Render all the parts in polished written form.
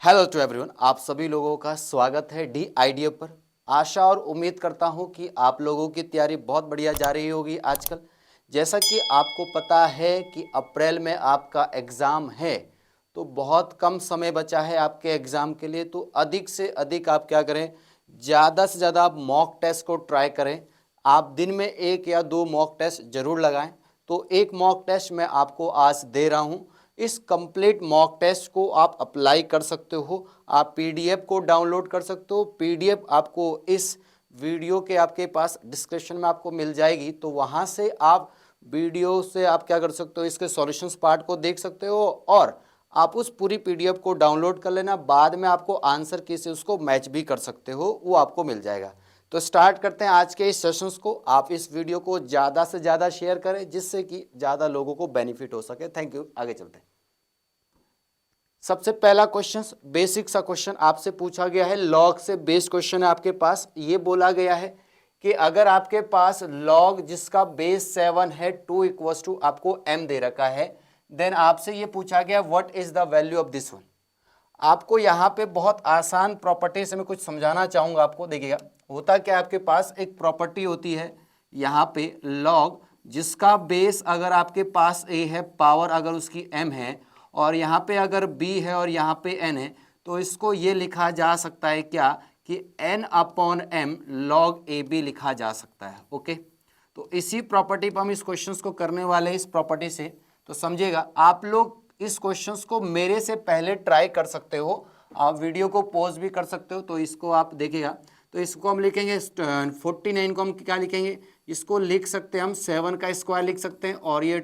Hello to everyone, आप सभी लोगों का स्वागत है डी आइडिया पर। आशा और उम्मीद करता हूं कि आप लोगों की तैयारी बहुत बढ़िया जा रही होगी आजकल। जैसा कि आपको पता है कि अप्रैल में आपका एग्ज़ाम है, तो बहुत कम समय बचा है आपके एग्ज़ाम के लिए। तो अधिक से अधिक आप क्या करें, ज़्यादा से ज़्यादा आप मॉक टेस्ट को ट्राई करें। आप दिन में 1 या 2 मॉक टेस्ट ज़रूर लगाएं। तो एक मॉक टेस्ट मैं आपको आज दे रहा हूं। इस कंप्लीट मॉक टेस्ट को आप अप्लाई कर सकते हो। आप पीडीएफ को डाउनलोड कर सकते हो। पीडीएफ आपको इस वीडियो के आपके पास डिस्क्रिप्शन में आपको मिल जाएगी, तो वहाँ से आप वीडियो से आप क्या कर सकते हो, इसके सॉल्यूशंस पार्ट को देख सकते हो और आप उस पूरी पीडीएफ को डाउनलोड कर लेना। बाद में आपको आंसर की से उसको मैच भी कर सकते हो, वो आपको मिल जाएगा। तो स्टार्ट करते हैं आज के इस सेशंस को। आप इस वीडियो को ज़्यादा से ज़्यादा शेयर करें जिससे कि ज़्यादा लोगों को बेनिफिट हो सके। Thank you. आगे चलते हैं। सबसे पहला क्वेश्चन, बेसिक सा क्वेश्चन आपसे पूछा गया है, लॉग से बेस्ड क्वेश्चन है आपके पास। ये बोला गया है कि अगर आपके पास लॉग जिसका बेस 7 है 2 इक्वल्स टू आपको m दे रखा है, देन आपसे ये पूछा गया what is the value of this one. आपको यहाँ पे बहुत आसान प्रॉपर्टी से मैं कुछ समझाना चाहूँगा आपको। देखिएगा होता क्या, आपके पास एक प्रॉपर्टी होती है यहाँ पे लॉग जिसका बेस अगर आपके पास a है, पावर अगर उसकी m है और यहाँ पे अगर b है और यहाँ पे n है, तो इसको ये लिखा जा सकता है क्या कि n upon m log A B लिखा जा सकता है। ओके, तो इसी प्रॉपर्टी पर हम इस क्वेश्चन को करने वाले हैं, इस प्रॉपर्टी से। तो समझिएगा, आप लोग इस क्वेश्चंस को मेरे से पहले ट्राई कर सकते हो। आप वीडियो को पॉज भी कर सकते हो। तो इसको आप देखिएगा, तो इसको हम लिखेंगे 49 को हम क्या लिखेंगे, इसको लिख सकते हैं हम 7 का स्क्वायर लिख सकते हैं, और ये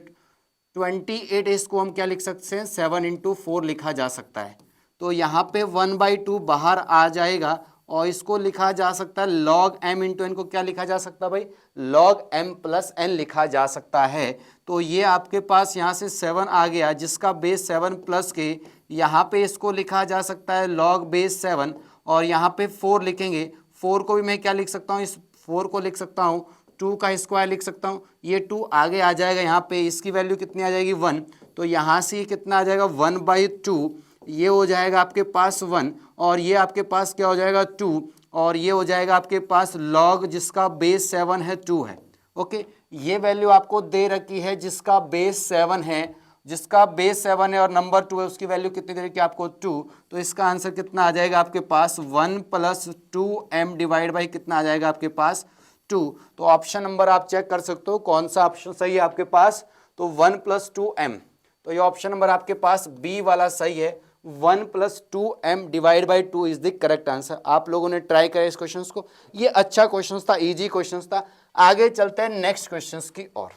28 इसको हम क्या लिख सकते हैं 7 इंटू 4 लिखा जा सकता है। तो यहाँ पे 1/2 बाहर आ जाएगा और इसको लिखा जा सकता है log m इंटू एन को क्या लिखा जा सकता है भाई, log m प्लस एन लिखा जा सकता है। तो ये आपके पास यहाँ से 7 आ गया जिसका बेस 7 प्लस के यहाँ पे इसको लिखा जा सकता है log बेस 7, और यहाँ पे 4 लिखेंगे। 4 को भी मैं क्या लिख सकता हूँ, इस 4 को लिख सकता हूँ 2 का स्क्वायर लिख सकता हूँ। ये 2 आगे आ जाएगा, यहाँ पे इसकी वैल्यू कितनी आ जाएगी 1। तो यहाँ से ये कितना आ जाएगा 1/2, ये हो जाएगा आपके पास 1, और ये आपके पास क्या हो जाएगा 2, और ये हो जाएगा आपके पास log जिसका बेस 7 है 2 है। ओके, ये वैल्यू आपको दे रखी है जिसका बेस 7 है, जिसका बेस 7 है और नंबर 2 है, उसकी वैल्यू कितनी दे रखी है आपको 2। तो इसका आंसर कितना आ जाएगा आपके पास 1 + 2m डिवाइड बाई कितना आ जाएगा आपके पास 2। तो ऑप्शन नंबर आप चेक कर सकते हो कौन सा ऑप्शन सही है आपके पास। तो 1 + 2m, तो ये ऑप्शन नंबर आपके पास बी वाला सही है। 1 + 2m divide by 2 is the correct answer. आप लोगों ने ट्राई करा इस क्वेश्चन को, ये अच्छा क्वेश्चन था, इजी क्वेश्चन था। आगे चलते हैं नेक्स्ट क्वेश्चन की ओर।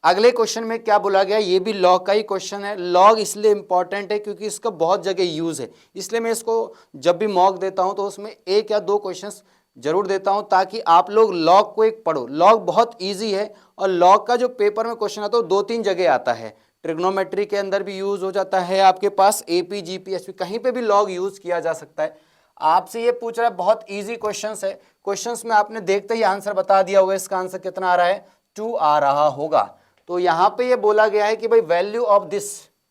अगले क्वेश्चन में क्या बोला गया, ये भी लॉग का ही क्वेश्चन है। लॉग इसलिए इंपॉर्टेंट है क्योंकि इसका बहुत जगह यूज है, इसलिए मैं इसको जब भी मॉक देता हूं तो उसमें 1 या 2 क्वेश्चंस जरूर देता हूं ताकि आप लोग लॉग को एक पढ़ो। लॉग बहुत इजी है और लॉग का जो पेपर में क्वेश्चन आता है वो 2-3 जगह आता है। ट्रिग्नोमेट्री के अंदर भी यूज हो जाता है, आपके पास एपी जीपी एसपी कहीं पे भी लॉग यूज किया जा सकता है। आपसे ये पूछ रहा है, बहुत इजी क्वेश्चंस है। क्वेश्चंस में आपने देखते ही आंसर बता दिया होगा, इसका आंसर कितना आ रहा है 2 आ रहा होगा। तो यहाँ पे ये बोला गया है कि भाई value of this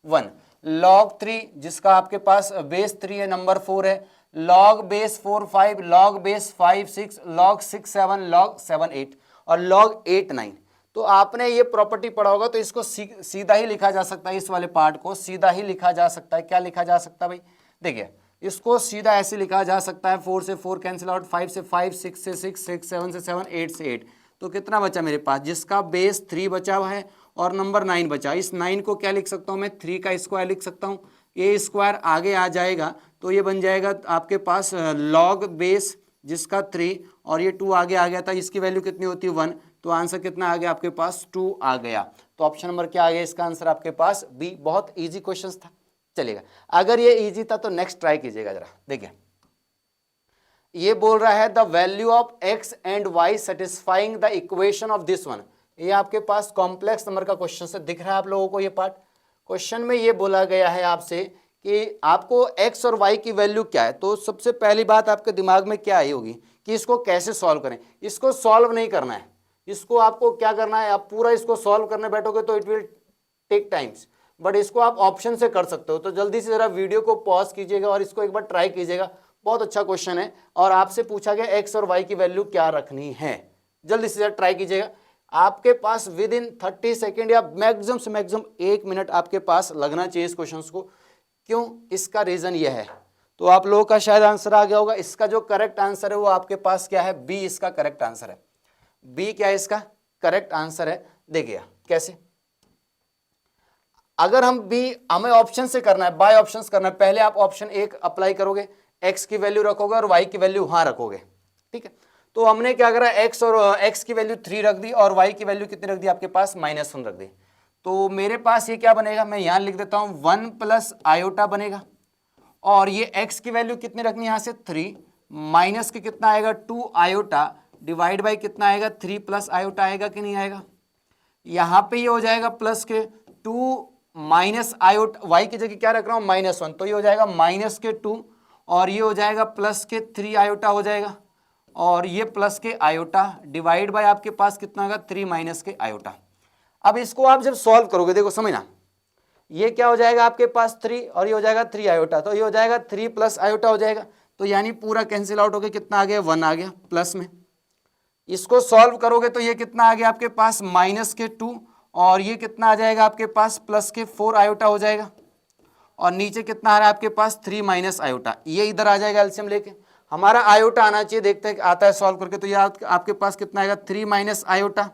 one log 3 जिसका आपके पास बेस 3 है, नंबर 4 है, log base 4 5, log base 5 6, log 6 7, log 7 8 और log 8 9। तो आपने ये प्रॉपर्टी पढ़ा होगा, तो इसको सीधा ही लिखा जा सकता है, इस वाले पार्ट को सीधा ही लिखा जा सकता है। क्या लिखा जा सकता है भाई, देखिए इसको सीधा ऐसे लिखा जा सकता है, 4 से 4 कैंसिल आउट, 5 से 5, 6 से 6, 7 से 7, 8 से 8। तो कितना बचा मेरे पास, जिसका बेस 3 बचा हुआ है और नंबर 9 बचा। इस 9 को क्या लिख सकता हूँ मैं, 3 का स्क्वायर लिख सकता हूँ। ए स्क्वायर आगे आ जाएगा तो ये बन जाएगा आपके पास log बेस जिसका 3 और ये 2 आगे आ गया था, इसकी वैल्यू कितनी होती है 1। तो आंसर कितना आ गया आपके पास 2 आ गया। तो ऑप्शन नंबर क्या आ गया, इसका आंसर आपके पास बी। बहुत ईजी क्वेश्चन था। चलेगा, अगर ये ईजी था तो नेक्स्ट ट्राई कीजिएगा जरा। देखिए ये बोल रहा है the value of x and y satisfying the equation of this one. ये आपके पास कॉम्प्लेक्स नंबर का क्वेश्चन से दिख रहा है आप लोगों को। ये पार्ट क्वेश्चन में ये बोला गया है आपसे कि आपको x और y की वैल्यू क्या है। तो सबसे पहली बात आपके दिमाग में क्या आई होगी कि इसको कैसे सॉल्व करें। इसको सॉल्व नहीं करना है, इसको आपको क्या करना है, आप पूरा इसको सॉल्व करने बैठोगे तो it will take times. But इसको आप ऑप्शन से कर सकते हो। तो जल्दी से जरा वीडियो को पॉज कीजिएगा और इसको एक बार ट्राई कीजिएगा, बहुत अच्छा क्वेश्चन है। और आपसे पूछा गया एक्स और वाई की वैल्यू क्या रखनी है, जल्दी से जरा ट्राई कीजिएगा। आपके पास विद इन 30 सेकेंड या मैक्सिमम से मैक्सिमम 1 मिनट आपके पास लगना चाहिए इस क्वेश्चन को। क्यों? इसका रीजन यह है, तो आप लोगों का शायद आंसर आ गया होगा। इसका जो करेक्ट आंसर है वो आपके पास क्या है, बी इसका करेक्ट आंसर है। बी क्या है इसका करेक्ट आंसर है। देखिए कैसे, अगर हम बी, हमें ऑप्शन से करना है, बाय ऑप्शन करना है। पहले आप ऑप्शन 1 अप्लाई करोगे, एक्स की वैल्यू रखोगे और वाई की वैल्यू वहां रखोगे, ठीक है। तो हमने क्या करा, एक्स और एक्स की वैल्यू 3 रख दी और वाई की वैल्यू कितनी रख दी आपके पास, -1 रख दी। तो मेरे पास ये क्या बनेगा, मैं यहां लिख देता हूं 1 प्लस आयोटा बनेगा। और ये x की वैल्यू कितनी रखनी है, यहां से 3 माइनस के कितना आएगा 2 आयोटा डिवाइड बाई कितना आएगा 3 प्लस आयोटा आएगा कि नहीं आएगा। यहां पे ये हो जाएगा प्लस के 2 माइनस आयोटा, y की जगह क्या रख रहा हूं -1, तो ये हो जाएगा माइनस के 2 और ये हो जाएगा प्लस के 3 आयोटा हो जाएगा और ये प्लस के आयोटा डिवाइड बाय आपके पास कितना होगा 3 माइनस के आयोटा। अब इसको आप जब सॉल्व करोगे, देखो समझना, ये क्या हो जाएगा आपके पास 3 और ये हो जाएगा 3 आयोटा, तो ये हो जाएगा 3 प्लस आयोटा हो जाएगा। तो यानी पूरा कैंसिल आउट होकर कितना आ गया 1 आ गया प्लस में। इसको सॉल्व करोगे तो ये कितना आ गया आपके पास माइनस के 2 और ये कितना आ जाएगा आपके पास प्लस के 4 आयोटा हो जाएगा और नीचे कितना आ रहा है आपके पास 3 माइनस आयोटा, ये इधर आ जाएगा एलसीएम लेके। हमारा आयोटा आना चाहिए, देखते हैं आता है सॉल्व करके। तो ये आपके पास कितना आएगा 3 माइनस आयोटा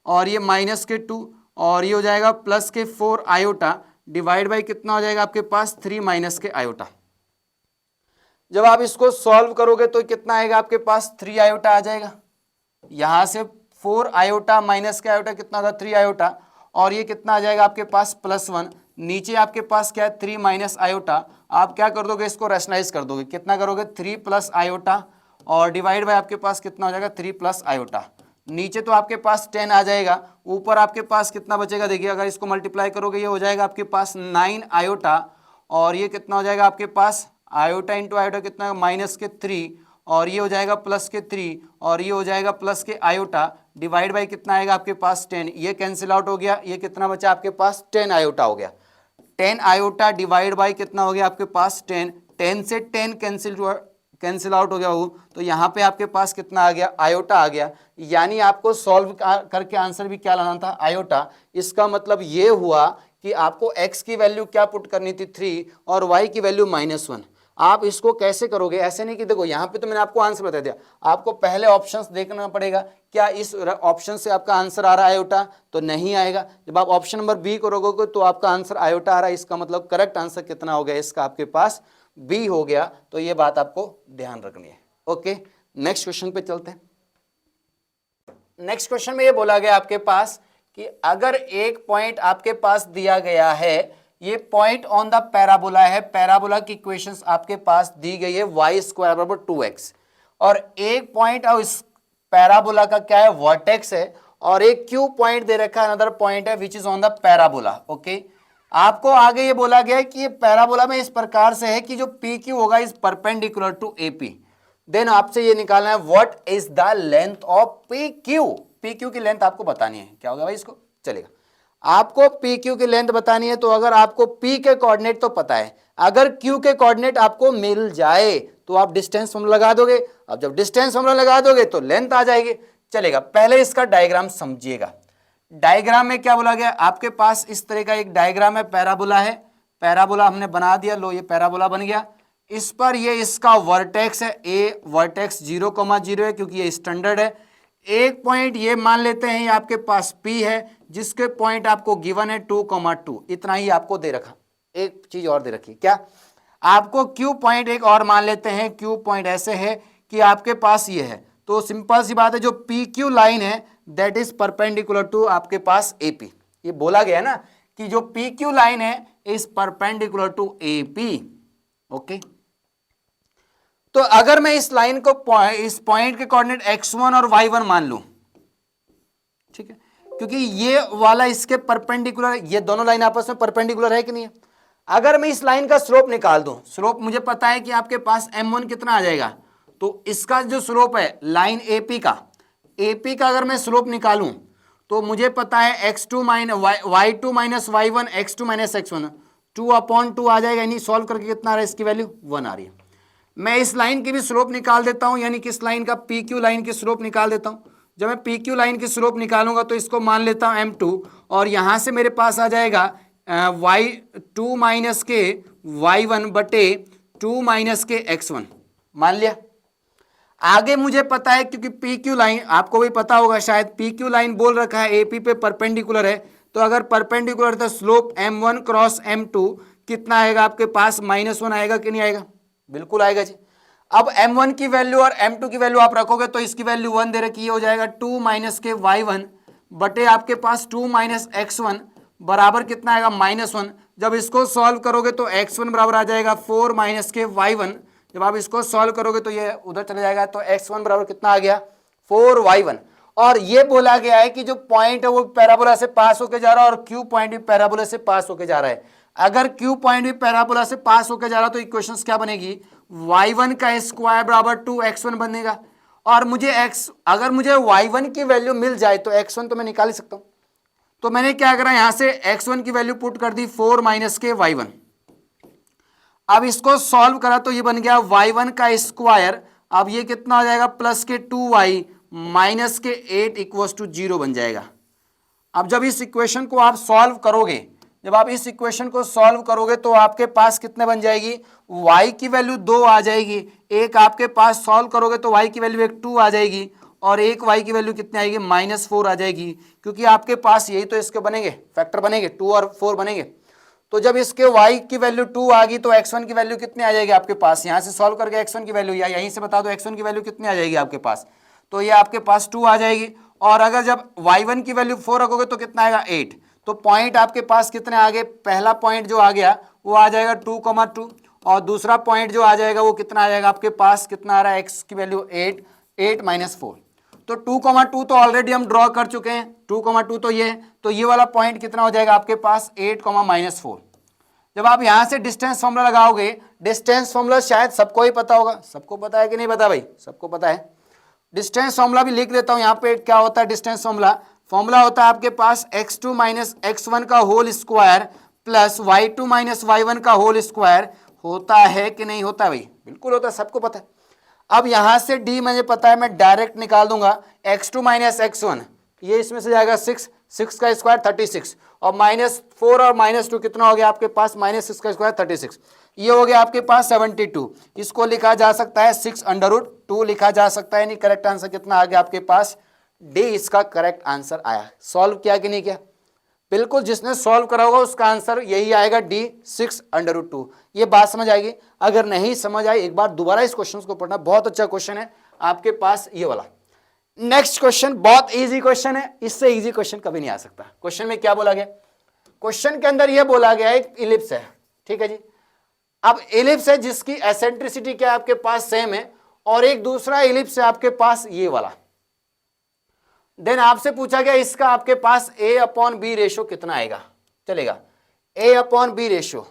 और ये माइनस के 2 और ये हो जाएगा प्लस के 4 आयोटा डिवाइड बाई कितना हो जाएगा आपके पास 3 माइनस के आयोटा। जब आप इसको सॉल्व करोगे तो कितना आएगा आपके पास 3 आयोटा आ जाएगा। यहां से 4 आयोटा माइनस के आयोटा कितना था 3 आयोटा और ये कितना आ जाएगा आपके पास +1। नीचे आपके पास क्या है 3 माइनस आयोटा। आप क्या कर दोगे, इसको रैशनलाइज कर दोगे, कितना करोगे 3 प्लस आयोटा और डिवाइड बाय आपके पास कितना हो जाएगा 3 प्लस आयोटा। नीचे तो आपके पास 10 आ जाएगा, ऊपर आपके पास कितना बचेगा, देखिए अगर इसको मल्टीप्लाई करोगे ये हो जाएगा आपके पास 9 आयोटा और ये कितना हो जाएगा आपके पास आयोटा इंटू आयोटा कितना माइनस के 3 और ये हो जाएगा प्लस के 3 और ये हो जाएगा प्लस के आयोटा डिवाइड बाई कितना आएगा आपके पास 10। ये कैंसिल आउट हो गया, ये कितना बचा आपके पास 10 आयोटा हो गया। 10 आयोटा डिवाइड बाई कितना हो गया आपके पास 10, 10 से 10 कैंसिल आउट हो गया वो, तो यहाँ पे आपके पास कितना आ गया आयोटा आ गया। यानी आपको सॉल्व करके आंसर भी क्या लाना था आयोटा। इसका मतलब ये हुआ कि आपको x की वैल्यू क्या पुट करनी थी 3 और y की वैल्यू -1। आप इसको कैसे करोगे, ऐसे नहीं कि देखो यहाँ पे तो मैंने आपको आंसर बता दिया, आपको पहले ऑप्शंस देखना पड़ेगा। क्या इस ऑप्शन से आपका आंसर आ रहा है आयोटा, तो नहीं आएगा। जब आप ऑप्शन नंबर बी करोगे तो आपका आंसर आयोटा आ रहा है, इसका मतलब करेक्ट आंसर कितना हो गया इसका आपके पास बी हो गया। तो ये बात आपको ध्यान रखनी है। ओके, नेक्स्ट क्वेश्चन पे चलते हैं। नेक्स्ट क्वेश्चन में ये बोला गया आपके पास कि अगर एक पॉइंट आपके पास दिया गया है, ये पॉइंट ऑन द पैराबोला है, पैराबोला की इक्वेशंस आपके पास दी गई है y² 2x और एक पॉइंट और इस पैराबोला का क्या है वर्टेक्स है और एक क्यू पॉइंट दे रखा है, अनदर पॉइंट है which is on the parabola. Okay, आपको आगे ये बोला गया है कि ये पैराबोला में इस प्रकार से है कि जो पी क्यू होगा is perpendicular to AP। Then आपसे ये निकालना है what is the length of P Q की लेंथ आपको बतानी है। क्या होगा भाई इसको, चलेगा आपको पी क्यू की लेंथ बतानी है। तो अगर आपको पी के कोऑर्डिनेट तो पता है, अगर क्यू के कोऑर्डिनेट आपको मिल जाए तो आप डिस्टेंस फॉर्मूला लगा दोगे। अब जब डिस्टेंस फॉर्मूला लगा दोगे तो लेंथ आ जाएगी। चलेगा, पहले इसका डायग्राम समझिएगा। डायग्राम में क्या बोला गया, आपके पास इस तरह का एक डायग्राम है, पैराबोला है, पैराबोला हमने बना दिया, लो ये पैराबोला बन गया। इस पर ये इसका वर्टेक्स है, ए वर्टेक्स 0,0 है क्योंकि ये स्टैंडर्ड है। एक पॉइंट ये मान लेते हैं ये आपके पास P है जिसके पॉइंट आपको गिवन है 2,2, इतना ही आपको दे रखा। एक चीज और दे रखी, क्या आपको Q पॉइंट एक और मान लेते हैं। Q पॉइंट ऐसे है कि आपके पास ये है, तो सिंपल सी बात है जो PQ लाइन है दैट इज परपेंडिकुलर टू आपके पास AP। ये बोला गया ना कि जो PQ लाइन है is perpendicular to AP। Okay, तो अगर मैं इस लाइन को इस पॉइंट के कोऑर्डिनेट x1 और y1 मान लूं, ठीक है, क्योंकि ये वाला इसके परपेंडिकुलर, ये दोनों लाइन आपस में परपेंडिकुलर है कि नहीं है। अगर मैं इस लाइन का स्लोप निकाल दूं, स्लोप मुझे पता है कि आपके पास m1 कितना आ जाएगा, तो इसका जो स्लोप है लाइन AP का अगर मैं स्लोप निकालूं तो मुझे पता है x2 minus y2 minus y1 x2 minus x1 2/2 आ जाएगा, यानी सॉल्व करके कितना आ रहा है, इसकी वैल्यू 1 आ रही है। मैं इस लाइन की भी स्लोप निकाल देता हूं, यानी किस लाइन का, PQ लाइन की स्लोप निकाल देता हूं। जब मैं PQ लाइन की स्लोप निकालूंगा तो इसको मान लेता हूं M2, और यहां से मेरे पास आ जाएगा y2 माइनस के y1 बटे 2 माइनस के x1, मान लिया। आगे मुझे पता है, क्योंकि PQ लाइन आपको भी पता होगा शायद, PQ लाइन बोल रखा है AP पे परपेंडिकुलर है, तो अगर परपेंडिकुलर तो स्लोप M1 क्रॉस M2 कितना आएगा आपके पास, -1 आएगा कि नहीं आएगा, बिल्कुल आएगा जी। अब M1 की वैल्यू और M2 की वैल्यू आप रखोगे तो इसकी वैल्यू 1 दे रखी है, हो जाएगा 2 माइनस के y1 बटे आपके पास 2 माइनस x1 बराबर कितना आएगा, -1। जब इसको सॉल्व करोगे तो x1 बराबर आ जाएगा 4 माइनस के y1, जब आप इसको सॉल्व करोगे तो ये उधर चले जाएगा, तो x1 बराबर कितना आ गया, 4y1। और ये बोला गया है कि जो पॉइंट है वो पैराबोला से पास होके जा रहा है और Q पॉइंट भी पैराबोला से पास होके जा रहा है। अगर Q पॉइंट भी पैराबोला से पास होके जा रहा है तो इक्वेशंस क्या बनेगी, y1 का स्क्वायर बराबर 2x1 बनेगा। और मुझे अगर मुझे y1 की वैल्यू मिल जाए तो x1 तो मैं निकाल ही सकता हूं। तो मैंने क्या करा, यहां से x1 की वैल्यू पुट कर दी 4 माइनस के y1। अब इसको सॉल्व करा तो ये बन गया y1 का स्क्वायर, अब ये कितना हो जाएगा, प्लस के 2y माइनस के 8 इक्वल्स टू 0 बन जाएगा। अब जब इस इक्वेशन को आप सॉल्व करोगे, जब आप इस इक्वेशन को सॉल्व करोगे तो आपके पास कितने बन जाएगी, y की वैल्यू 2 आ जाएगी, एक आपके पास सॉल्व करोगे तो y की वैल्यू एक 2 आ जाएगी, और एक y की वैल्यू कितनी आएगी, -4 आ जाएगी, क्योंकि आपके पास यही तो इसके बनेंगे, फैक्टर बनेंगे, 2 और 4 बनेंगे। तो जब इसके y की वैल्यू 2 आ गई तो x1 की वैल्यू कितनी आ जाएगी आपके पास, यहां से सॉल्व करके x1 की वैल्यू, या यहीं से बता दो x1 की वैल्यू कितनी आ जाएगी आपके पास, तो ये आपके पास 2 आ जाएगी। और अगर जब y1 की वैल्यू 4 रखोगे तो कितना आएगा, 8। तो पॉइंट आपके पास कितने आ गए, पहला पॉइंट जो आ गया वो आ जाएगा 2,2, और दूसरा पॉइंट जो आ जाएगा वो कितना आ जाएगा आपके पास, कितना आ रहा है, x की वैल्यू 8 माइनस 4। तो 2,2 तो ऑलरेडी हम ड्रॉ कर चुके हैं, 2,2 तो ये वाला पॉइंट कितना हो जाएगा आपके पास, 8, -4। जब आप यहां से डिस्टेंस फॉर्मूला लगाओगे, डिस्टेंस फॉर्मूला शायद सबको ही पता होगा, सबको पता है कि नहीं पता भाई, सबको पता है। डिस्टेंस फॉर्मूला भी लिख देता हूं यहाँ पे, क्या होता है डिस्टेंस फॉर्मूला होता है आपके पास x2 माइनस x1 का whole square plus y2 minus y1 का होल स्क्वायर, होता है कि नहीं होता है भाई, बिल्कुल होता है, सबको पता है। अब यहां से d मुझे पता है, मैं डायरेक्ट निकाल दूंगा, x2 माइनस x1 ये इसमें से जाएगा 6 का स्क्वायर 36, और -4 और -2 कितना हो गया आपके पास, -6 का स्क्वायर 36, ये हो गया आपके पास 72। इसको लिखा जा सकता है 6√2 लिखा जा सकता है, यानी करेक्ट आंसर कितना आ गया आपके पास, डी इसका करेक्ट आंसर आया। सॉल्व किया कि नहीं किया, बिल्कुल जिसने सॉल्व करा होगा उसका आंसर यही आएगा, डी 6√2। ये बात समझ आएगी, अगर नहीं समझ आई एक बार दोबारा इस क्वेश्चन को पढ़ना, बहुत अच्छा क्वेश्चन है आपके पास ये वाला। नेक्स्ट क्वेश्चन बहुत इजी क्वेश्चन है, इससे इजी क्वेश्चन कभी नहीं आ सकता। क्वेश्चन में क्या बोला गया, क्वेश्चन के अंदर यह बोला गया एक इलिप्स है, ठीक है जी। अब इलिप्स है जिसकी एसेंट्रिसिटी क्या आपके पास सेम है, और एक दूसरा इलिप्स है आपके पास ये वाला। देन आपसे पूछा गया इसका आपके पास A/B रेशो कितना आएगा, चलेगा A/B रेशो।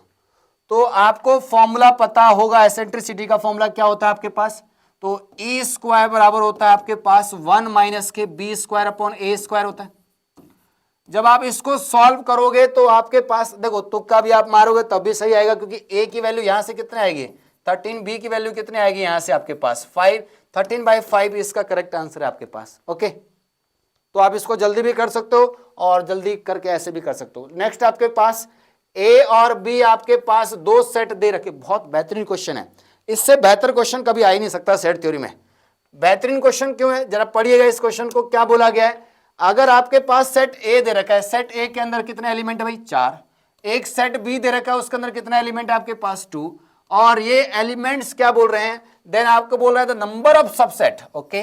तो आपको फॉर्मूला पता होगा, एसेंट्रिसिटी का फॉर्मूला क्या होता है आपके पास, तो E स्क्वायर बराबर होता है आपके पास 1 माइनस के B square upon A square होता है। जब आप इसको सॉल्व करोगे तो आपके पास देखो, तुक्का भी आप मारोगे तब भी सही आएगा, क्योंकि A की वैल्यू यहां से कितने आएगी 13, B की वैल्यू कितने आएगी यहां से आपके पास 5, 13/5 इसका करेक्ट आंसर है आपके पास। ओके, तो आप इसको जल्दी भी कर सकते हो और जल्दी करके ऐसे भी कर सकते हो। नेक्स्ट आपके पास A और B आपके पास दो सेट दे रखे, बहुत बेहतरीन क्वेश्चन है, इससे बेहतर क्वेश्चन कभी आ ही नहीं सकता सेट थ्योरी में। बेहतरीन क्वेश्चन क्यों है, जरा पढ़िएगा इस क्वेश्चन को। क्या बोला गया है, अगर आपके पास सेट ए दे रखा है, सेट ए के अंदर कितने एलिमेंट है भाई 4, एक सेट बी दे रखा है उसके अंदर कितना एलिमेंट है आपके पास 2, और ये एलिमेंट्स क्या बोल रहे हैं, देन आपको बोल रहा है the number of subset. Okay,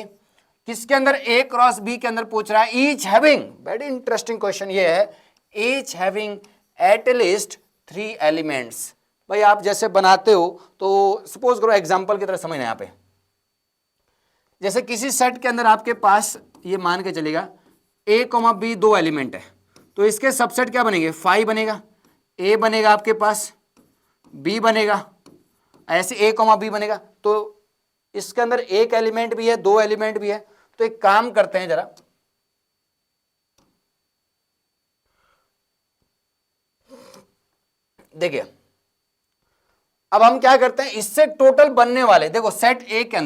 किसके अंदर, ए क्रॉस बी के अंदर पूछ रहा है, each having, very interesting question ये है, each having at least 3 elements. भाई आप जैसे बनाते हो तो सपोज करो एग्जांपल की तरह समझना, यहाँ पे जैसे किसी सेट के अंदर आपके पास ये मान के चलेगा A,B 2 एलिमेंट है, तो इसके सबसेट क्या बनेंगे 5 बनेगा, A बनेगा आपके पास, B बनेगा, ऐसे A,B बनेगा। तो इसके अंदर एक एलिमेंट भी है, 2 एलिमेंट भी है, तो एक काम करते हैं जरा, देखिए अब हम क्या करते हैं, इससे टोटल बनने वाले, देखो सेट ए के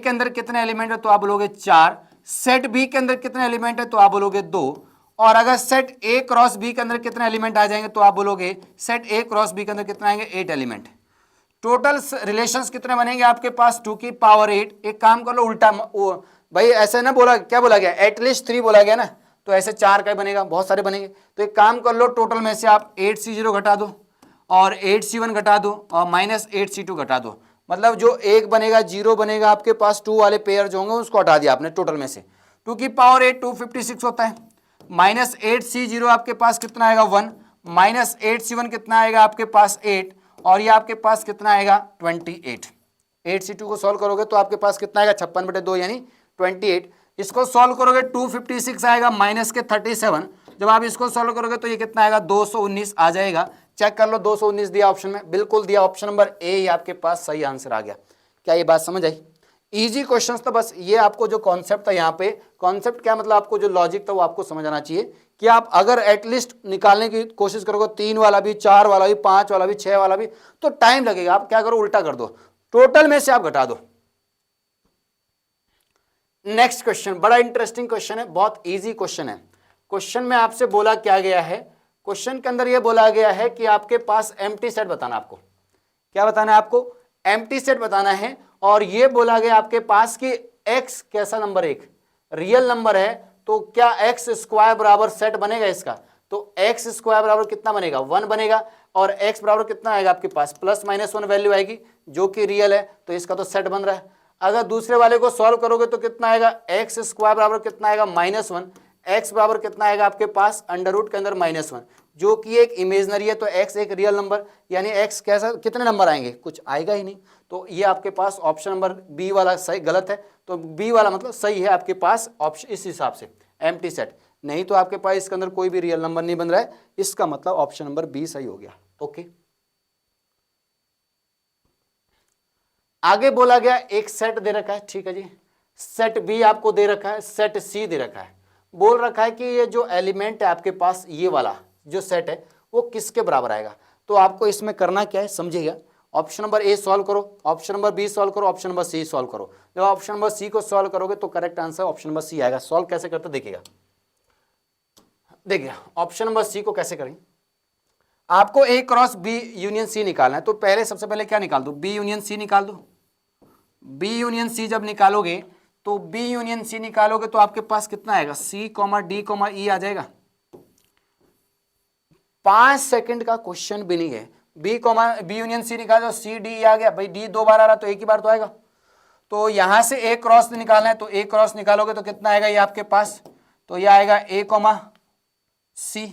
अंदर कितने एलिमेंट है तो आप बोलोगे 4, सेट बी के अंदर कितने एलिमेंट है तो आप बोलोगे 2, और अगर सेट ए क्रॉस बी के अंदर कितने एलिमेंट आ जाएंगे तो आप बोलोगे सेट ए क्रॉस बी के अंदर कितने आएंगे 8 एलिमेंट। टोटल रिलेशंस कितने बनेंगे आपके पास 2 की पावर 8। एक काम कर लो उल्टा, भाई ऐसे ना बोला, क्या बोला गया, एटलीस्ट 3 बोला गया ना, तो ऐसे 4 का बनेगा, बहुत सारे बनेंगे। तो एक काम कर लो, टोटल में से आप 8C0 घटा दो और 8C1 घटा दो और -8C2 घटा दो, मतलब जो एक बनेगा 0 बनेगा आपके पास, 2 वाले पेयर जो होंगे उसको हटा दिया आपने टोटल में से। 2 की पावर 8 256 होता है, -8C0 आपके पास कितना आएगा 1, -8C1 कितना आएगा आपके पास 8, और ये आपके पास कितना आएगा 28। 8C2 को सॉल्व करोगे तो आपके पास कितना आएगा 56/2 यानी 28। इसको सॉल्व करोगे 256 आएगा माइनस के 37, जब आप इसको सॉल्व करोगे तो ये कितना आएगा 219 आ जाएगा। चेक कर लो, 219 दिया ऑप्शन में, बिल्कुल दिया, ऑप्शन नंबर ए ही आपके पास सही आंसर आ गया। क्या ये बात समझ आई? इजी क्वेश्चंस था, बस ये आपको जो कॉन्सेप्ट था यहाँ पे, कॉन्सेप्ट क्या मतलब आपको जो लॉजिक था वो आपको समझ आना चाहिए कि आप अगर एटलीस्ट निकालने की कोशिश करोगे 3 वाला भी, 4 वाला भी, 5 वाला भी, 6 वाला भी, तो टाइम लगेगा। आप क्या करो, उल्टा कर दो, टोटल में से आप घटा दो। नेक्स्ट क्वेश्चन बड़ा इंटरेस्टिंग क्वेश्चन है, बहुत इजी क्वेश्चन है। क्वेश्चन में आपसे बोला क्या गया है, क्वेश्चन के अंदर यह बोला गया है कि आपके पास एम्प्टी सेट बताना, आपको क्या बताना है, आपको एम्प्टी सेट बताना है। और ये बोला गया आपके पास कि x कैसा नंबर, एक रियल नंबर है, तो क्या x स्क्वायर बराबर सेट बनेगा इसका, तो x स्क्वायर बराबर कितना बनेगा 1 बनेगा, और x बराबर कितना आएगा आपके पास +-1 वैल्यू आएगी जो कि रियल है, तो इसका तो सेट बन रहा है। अगर दूसरे वाले को सॉल्व करोगे तो कितना आएगा, x स्क्वायर बराबर कितना आएगा -1, x बराबर कितना आएगा आपके पास अंडर रूट के अंदर -1, जो कि एक इमेजनरी है, तो x एक रियल नंबर, यानी x कैसा, कितने नंबर आएंगे, कुछ आएगा ही नहीं। तो ये आपके पास ऑप्शन नंबर बी वाला सही, गलत है, तो बी वाला मतलब सही है आपके पास ऑप्शन, इस हिसाब से एम्प्टी सेट, नहीं तो आपके पास इसके अंदर कोई भी रियल नंबर नहीं बन रहा है, इसका मतलब ऑप्शन नंबर बी सही हो गया। ओके, आगे बोला गया एक सेट दे रखा है, ठीक है जी, सेट बी आपको दे रखा है, सेट सी दे रखा है, बोल रखा है कि ये जो एलिमेंट है आपके पास, ये वाला जो सेट है वो किसके बराबर आएगा। तो आपको इसमें करना क्या है समझिएगा, ऑप्शन नंबर ए सॉल्व करो, ऑप्शन नंबर बी सॉल्व करो, ऑप्शन नंबर सी सॉल्व करो। जब ऑप्शन नंबर सी को सॉल्व करोगे तो correct answer option number C आएगा। सॉल्व कैसे करते देखिएगा, देखिए ऑप्शन नंबर सी को कैसे करें, आपको ए क्रॉस बी यूनियन सी निकालना है, तो पहले सबसे पहले क्या निकाल दो, बी यूनियन सी निकाल दो। बी यूनियन सी जब निकालोगे तो बी यूनियन सी निकालोगे तो आपके पास कितना आएगा, सी कॉमा डी कॉमा ई आ जाएगा। 5 सेकंड का क्वेश्चन भी नहीं है, बी यूनियन सी निकालो, सी डी आ गया, भाई डी 2 बार आ रहा तो एक ही बार तो आएगा। तो यहां से ए क्रॉस निकालना है, तो ए क्रॉस निकालोगे तो कितना आएगा ये आपके पास, तो ये आएगा ए कॉमा सी,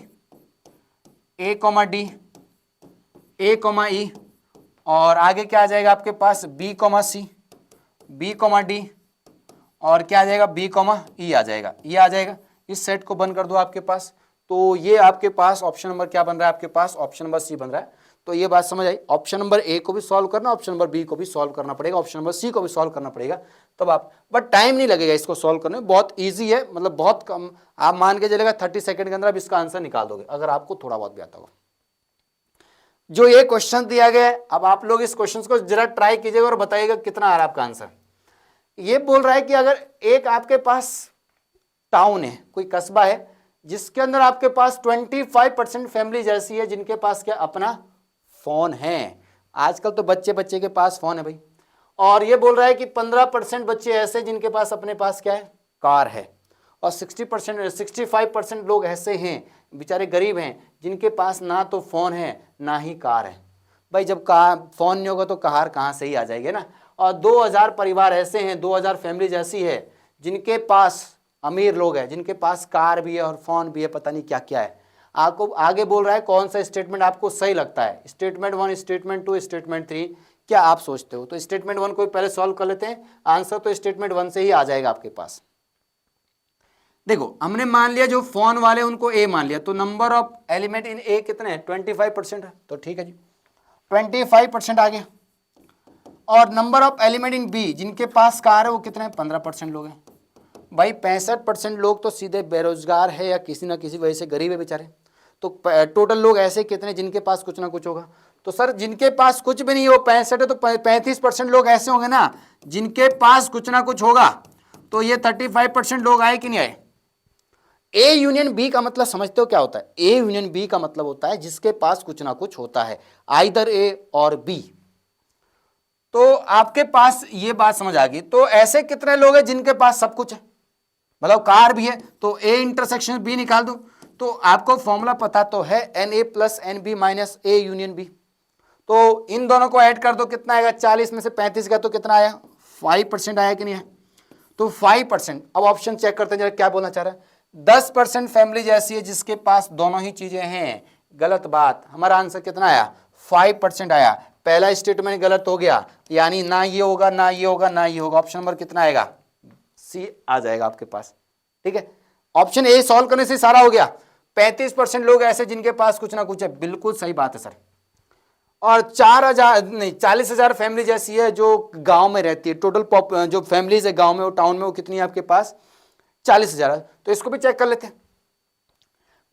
ए कॉमा डी, ए कॉमा ई, और आगे क्या आ जाएगा आपके पास बी कॉमा सी, बी कॉमा डी, और क्या आ जाएगा बी कॉमा ई आ जाएगा, ये आ जाएगा। इस सेट को बंद कर दो आपके पास, तो ये आपके पास ऑप्शन नंबर क्या बन रहा है आपके पास, ऑप्शन नंबर सी बन रहा है। तो ये बात समझ आई, ऑप्शन नंबर ए को भी सॉल्व करना, ऑप्शन नंबर बी को भी सॉल्व करना पड़ेगा, ऑप्शन नंबर सी को भी सॉल्व करना पड़ेगा, तब आप, बट टाइम नहीं लगेगा इसको सॉल्व करने में, बहुत ईजी है, मतलब बहुत कम, आप मान के चलेगा 30 सेकंड के अंदर आप इसका आंसर निकाल दोगे, अगर आपको थोड़ा बहुत भी आता हो। जो ये क्वेश्चन दिया गया है, अब आप लोग इस क्वेश्चन को जरा ट्राई कीजिएगा और बताइएगा कितना आ रहा है आपका आंसर। ये बोल रहा है कि अगर एक आपके पास टाउन है, कोई कस्बा है, जिसके अंदर आपके पास 25% फैमिली जैसी है जिनके पास क्या अपना फोन है, आजकल तो बच्चे बच्चे के पास फोन है भाई, और ये बोल रहा है कि 15% बच्चे ऐसे जिनके पास अपने पास क्या है, कार है, और 65% लोग ऐसे हैं बेचारे गरीब हैं जिनके पास ना तो फोन है ना ही कार है। भाई जब कार फोन नहीं होगा तो कार कहाँ से ही आ जाएगी ना। और 2000 परिवार ऐसे हैं, 2000 फैमिलीज ऐसी है जिनके पास अमीर लोग हैं, जिनके पास कार भी है और फोन भी है, पता नहीं क्या क्या है। आपको आगे बोल रहा है कौन सा स्टेटमेंट आपको सही लगता है, स्टेटमेंट 1, स्टेटमेंट 2, स्टेटमेंट 3, क्या आप सोचते हो। तो स्टेटमेंट 1 को पहले सॉल्व कर लेते हैं, आंसर तो स्टेटमेंट 1 से ही आ जाएगा आपके पास। देखो हमने मान लिया जो फोन वाले उनको ए मान लिया, तो नंबर ऑफ एलिमेंट इन ए कितने हैं 25% है, तो ठीक है जी 25% आ गया। और number of element in B जिनके पास कार है वो कितने हैं 15% लोग हैं। भाई 65% लोग तो सीधे बेरोजगार है या किसी ना किसी वजह से गरीब है बेचारे, तो टोटल लोग ऐसे कितने जिनके पास कुछ ना कुछ होगा। तो सर जिनके पास कुछ भी नहीं हो 65 है, तो 35% लोग ऐसे होंगे ना जिनके पास कुछ ना कुछ होगा। तो ये 35% लोग आए कि नहीं आए। ए यूनियन बी का मतलब समझते हो क्या होता है। ए यूनियन बी का मतलब होता है जिसके पास कुछ ना कुछ होता है, आइदर ए और बी। तो आपके पास ये बात समझ आ गई। तो ऐसे कितने लोग हैं जिनके पास सब कुछ है, मतलब कार भी है, तो ए इंटरसेक्शन बी निकाल दो। तो आपको फॉर्मूला पता तो है N A plus N B minus A union B. तो इन दोनों को ऐड कर दो, कितना आएगा 40 में से 35 का, तो कितना आया 5% आया कि नहीं है। तो 5%। अब ऑप्शन चेक करते हैं जरा क्या बोलना चाह रहा है। 10% फैमिली ऐसी है जिसके पास दोनों ही चीजें हैं, गलत बात। हमारा आंसर कितना आया 5% आया। पहला स्टेटमेंट गलत हो गया, यानी ना ये होगा ना ये होगा ना ये होगा। ऑप्शन नंबर कितना आएगा सी आ जाएगा आपके पास। ठीक है, ऑप्शन ए सॉल्व करने से सारा हो गया। 35% लोग ऐसे जिनके पास कुछ ना कुछ है, बिल्कुल सही बात है सर। और 4,000 नहीं 40,000 फैमिली जैसी है जो गांव में रहती है। टोटल जो फैमिलीज है गांव में, वो टाउन में, वो कितनी है आपके पास 40,000। तो इसको भी चेक कर लेते हैं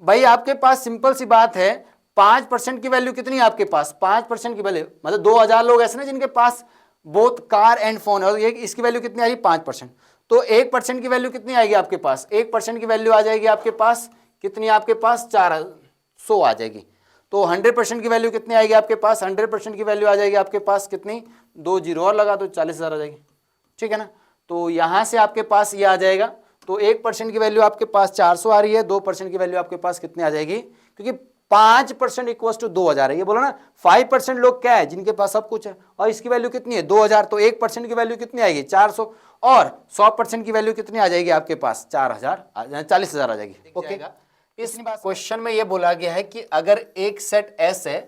भाई। आपके पास सिंपल सी बात है, 5% की वैल्यू कितनी है आपके पास, 5% की वैल्यू मतलब 2,000 लोग ऐसे ना जिनके पास बोथ कार एंड फोन है, और ये इसकी वैल्यू कितनी आएगी 5%। तो 1% की वैल्यू कितनी आएगी आपके पास, 1% की वैल्यू आ जाएगी आपके पास कितनी, आपके पास 400 आ जाएगी। तो 100% की वैल्यू कितनी आएगी आपके पास, 100% की वैल्यू आ जाएगी आपके पास कितनी, 2 जीरो और लगा दो 40,000 आ जाएगी। ठीक है ना। तो यहां से आपके पास ये आ जाएगा। तो 1% की वैल्यू आपके पास 400 आ रही है, 2% की वैल्यू आपके पास कितनी आ जाएगी, क्योंकि 5% इक्वल टू 2,000 है। ये बोलो ना 5% लोग क्या है जिनके पास सब कुछ है, और इसकी वैल्यू कितनी है 2,000। तो 1% की वैल्यू कितनी आएगी 400, और 100% की वैल्यू कितनी आ जाएगी आपके पास 4,000 40,000 आ जाएगी। ओके, इस क्वेश्चन में ये बोला गया है कि अगर एक सेट एस है,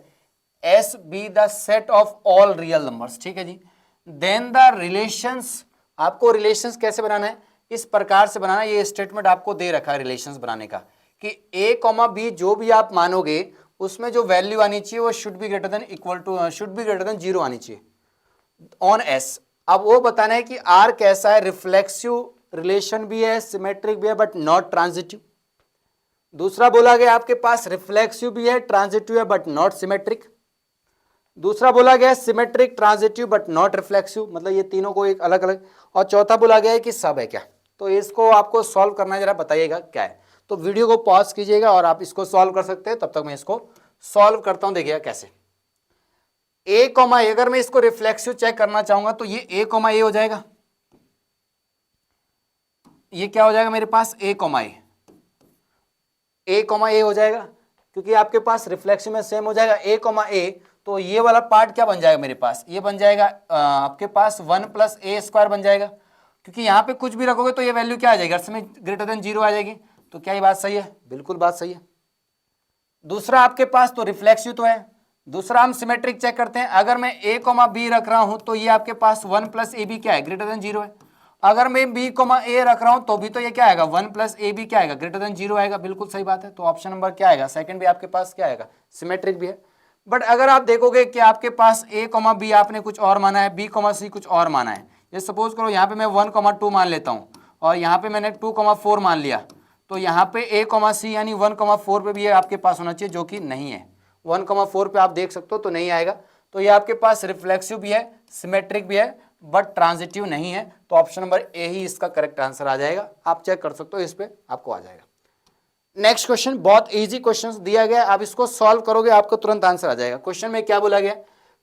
S be the set of all real numbers, ठीक है जी, देन द रिलेशंस, आपको रिलेशंस कैसे बनाना है, इस प्रकार से बनाना है। ये स्टेटमेंट आपको दे रखा है रिलेशंस बनाने का कि ए कॉमा बी जो भी आप मानोगे उसमें जो वैल्यू आनी चाहिए वो should be greater than equal to should be greater than 0 आनी चाहिए ऑन एस। अब वो बताना है कि आर कैसा है, रिफ्लेक्सिव रिलेशन भी है, सिमेट्रिक भी है, बट नॉट ट्रांजिटिव। दूसरा बोला गया आपके पास रिफ्लेक्सिव भी है, ट्रांजिटिव है, बट नॉट सिमेट्रिक। दूसरा बोला गया symmetric, transitive, but not reflexive, मतलब ये तीनों को एक अलग अलग। और चौथा बोला गया है कि सब है क्या। तो इसको आपको सॉल्व करना है, जरा बताइएगा क्या है। तो वीडियो को पॉज कीजिएगा और आप इसको सॉल्व कर सकते हैं, तब तक मैं इसको सॉल्व करता हूं। देखिएगा कैसे ए कॉमा ए, अगर मैं इसको रिफ्लेक्सिव चेक करना चाहूंगा तो ये ए कॉमा ए हो जाएगा। ये क्या हो जाएगा मेरे पास ए कॉमा ए हो जाएगा, क्योंकि आपके पास रिफ्लेक्सिव में सेम हो जाएगा ए कॉमा ए। तो ये वाला पार्ट क्या बन जाएगा मेरे पास, ये बन जाएगा आपके पास 1 प्लस ए स्क्वायर बन जाएगा, क्योंकि यहाँ पे कुछ भी रखोगे तो ये वैल्यू क्या आ जाएगी, इसमें ग्रेटर देन 0 आ जाएगी। तो क्या ये बात सही है, बिल्कुल बात सही है। दूसरा आपके पास तो रिफ्लेक्सिव तो है। दूसरा हम सिमेट्रिक चेक करते हैं, अगर मैं ए कॉमा बी रख रहा हूं तो ये आपके पास 1 प्लस ए बी क्या है, ग्रेटर देन 0 है। अगर मैं बी कॉमा ए रख रहा हूं तो भी तो ये क्या आएगा 1 प्लस ए बी क्या आएगा, ग्रेटर देन 0 आएगा। बिल्कुल सही बात है। तो ऑप्शन नंबर क्या आएगा, सेकंड भी आपके पास क्या आएगा, सिमेट्रिक भी है। बट अगर आप देखोगे कि आपके पास ए कॉमा बी आपने कुछ और माना है, बी कॉमा सी कुछ और माना है। ये सपोज करो यहाँ पे मैं 1,2 मान लेता हूँ, और यहाँ पे मैंने 2,4 मान लिया, तो यहाँ पे ए कॉमा सी यानी 1,4 पे भी ये आपके पास होना चाहिए, जो कि नहीं है। 1,4 पे आप देख सकते हो तो नहीं आएगा। तो ये आपके पास रिफ्लेक्सिव भी है, सिमेट्रिक भी है, बट ट्रांजिटिव नहीं है। तो ऑप्शन नंबर ए ही इसका करेक्ट आंसर आ जाएगा। आप चेक कर सकते हो, इस पे आपको आ जाएगा। नेक्स्ट क्वेश्चन बहुत इजी क्वेश्चन दिया गया, आप इसको सॉल्व करोगे आपको तुरंत आंसर आ जाएगा। क्वेश्चन में क्या बोला गया,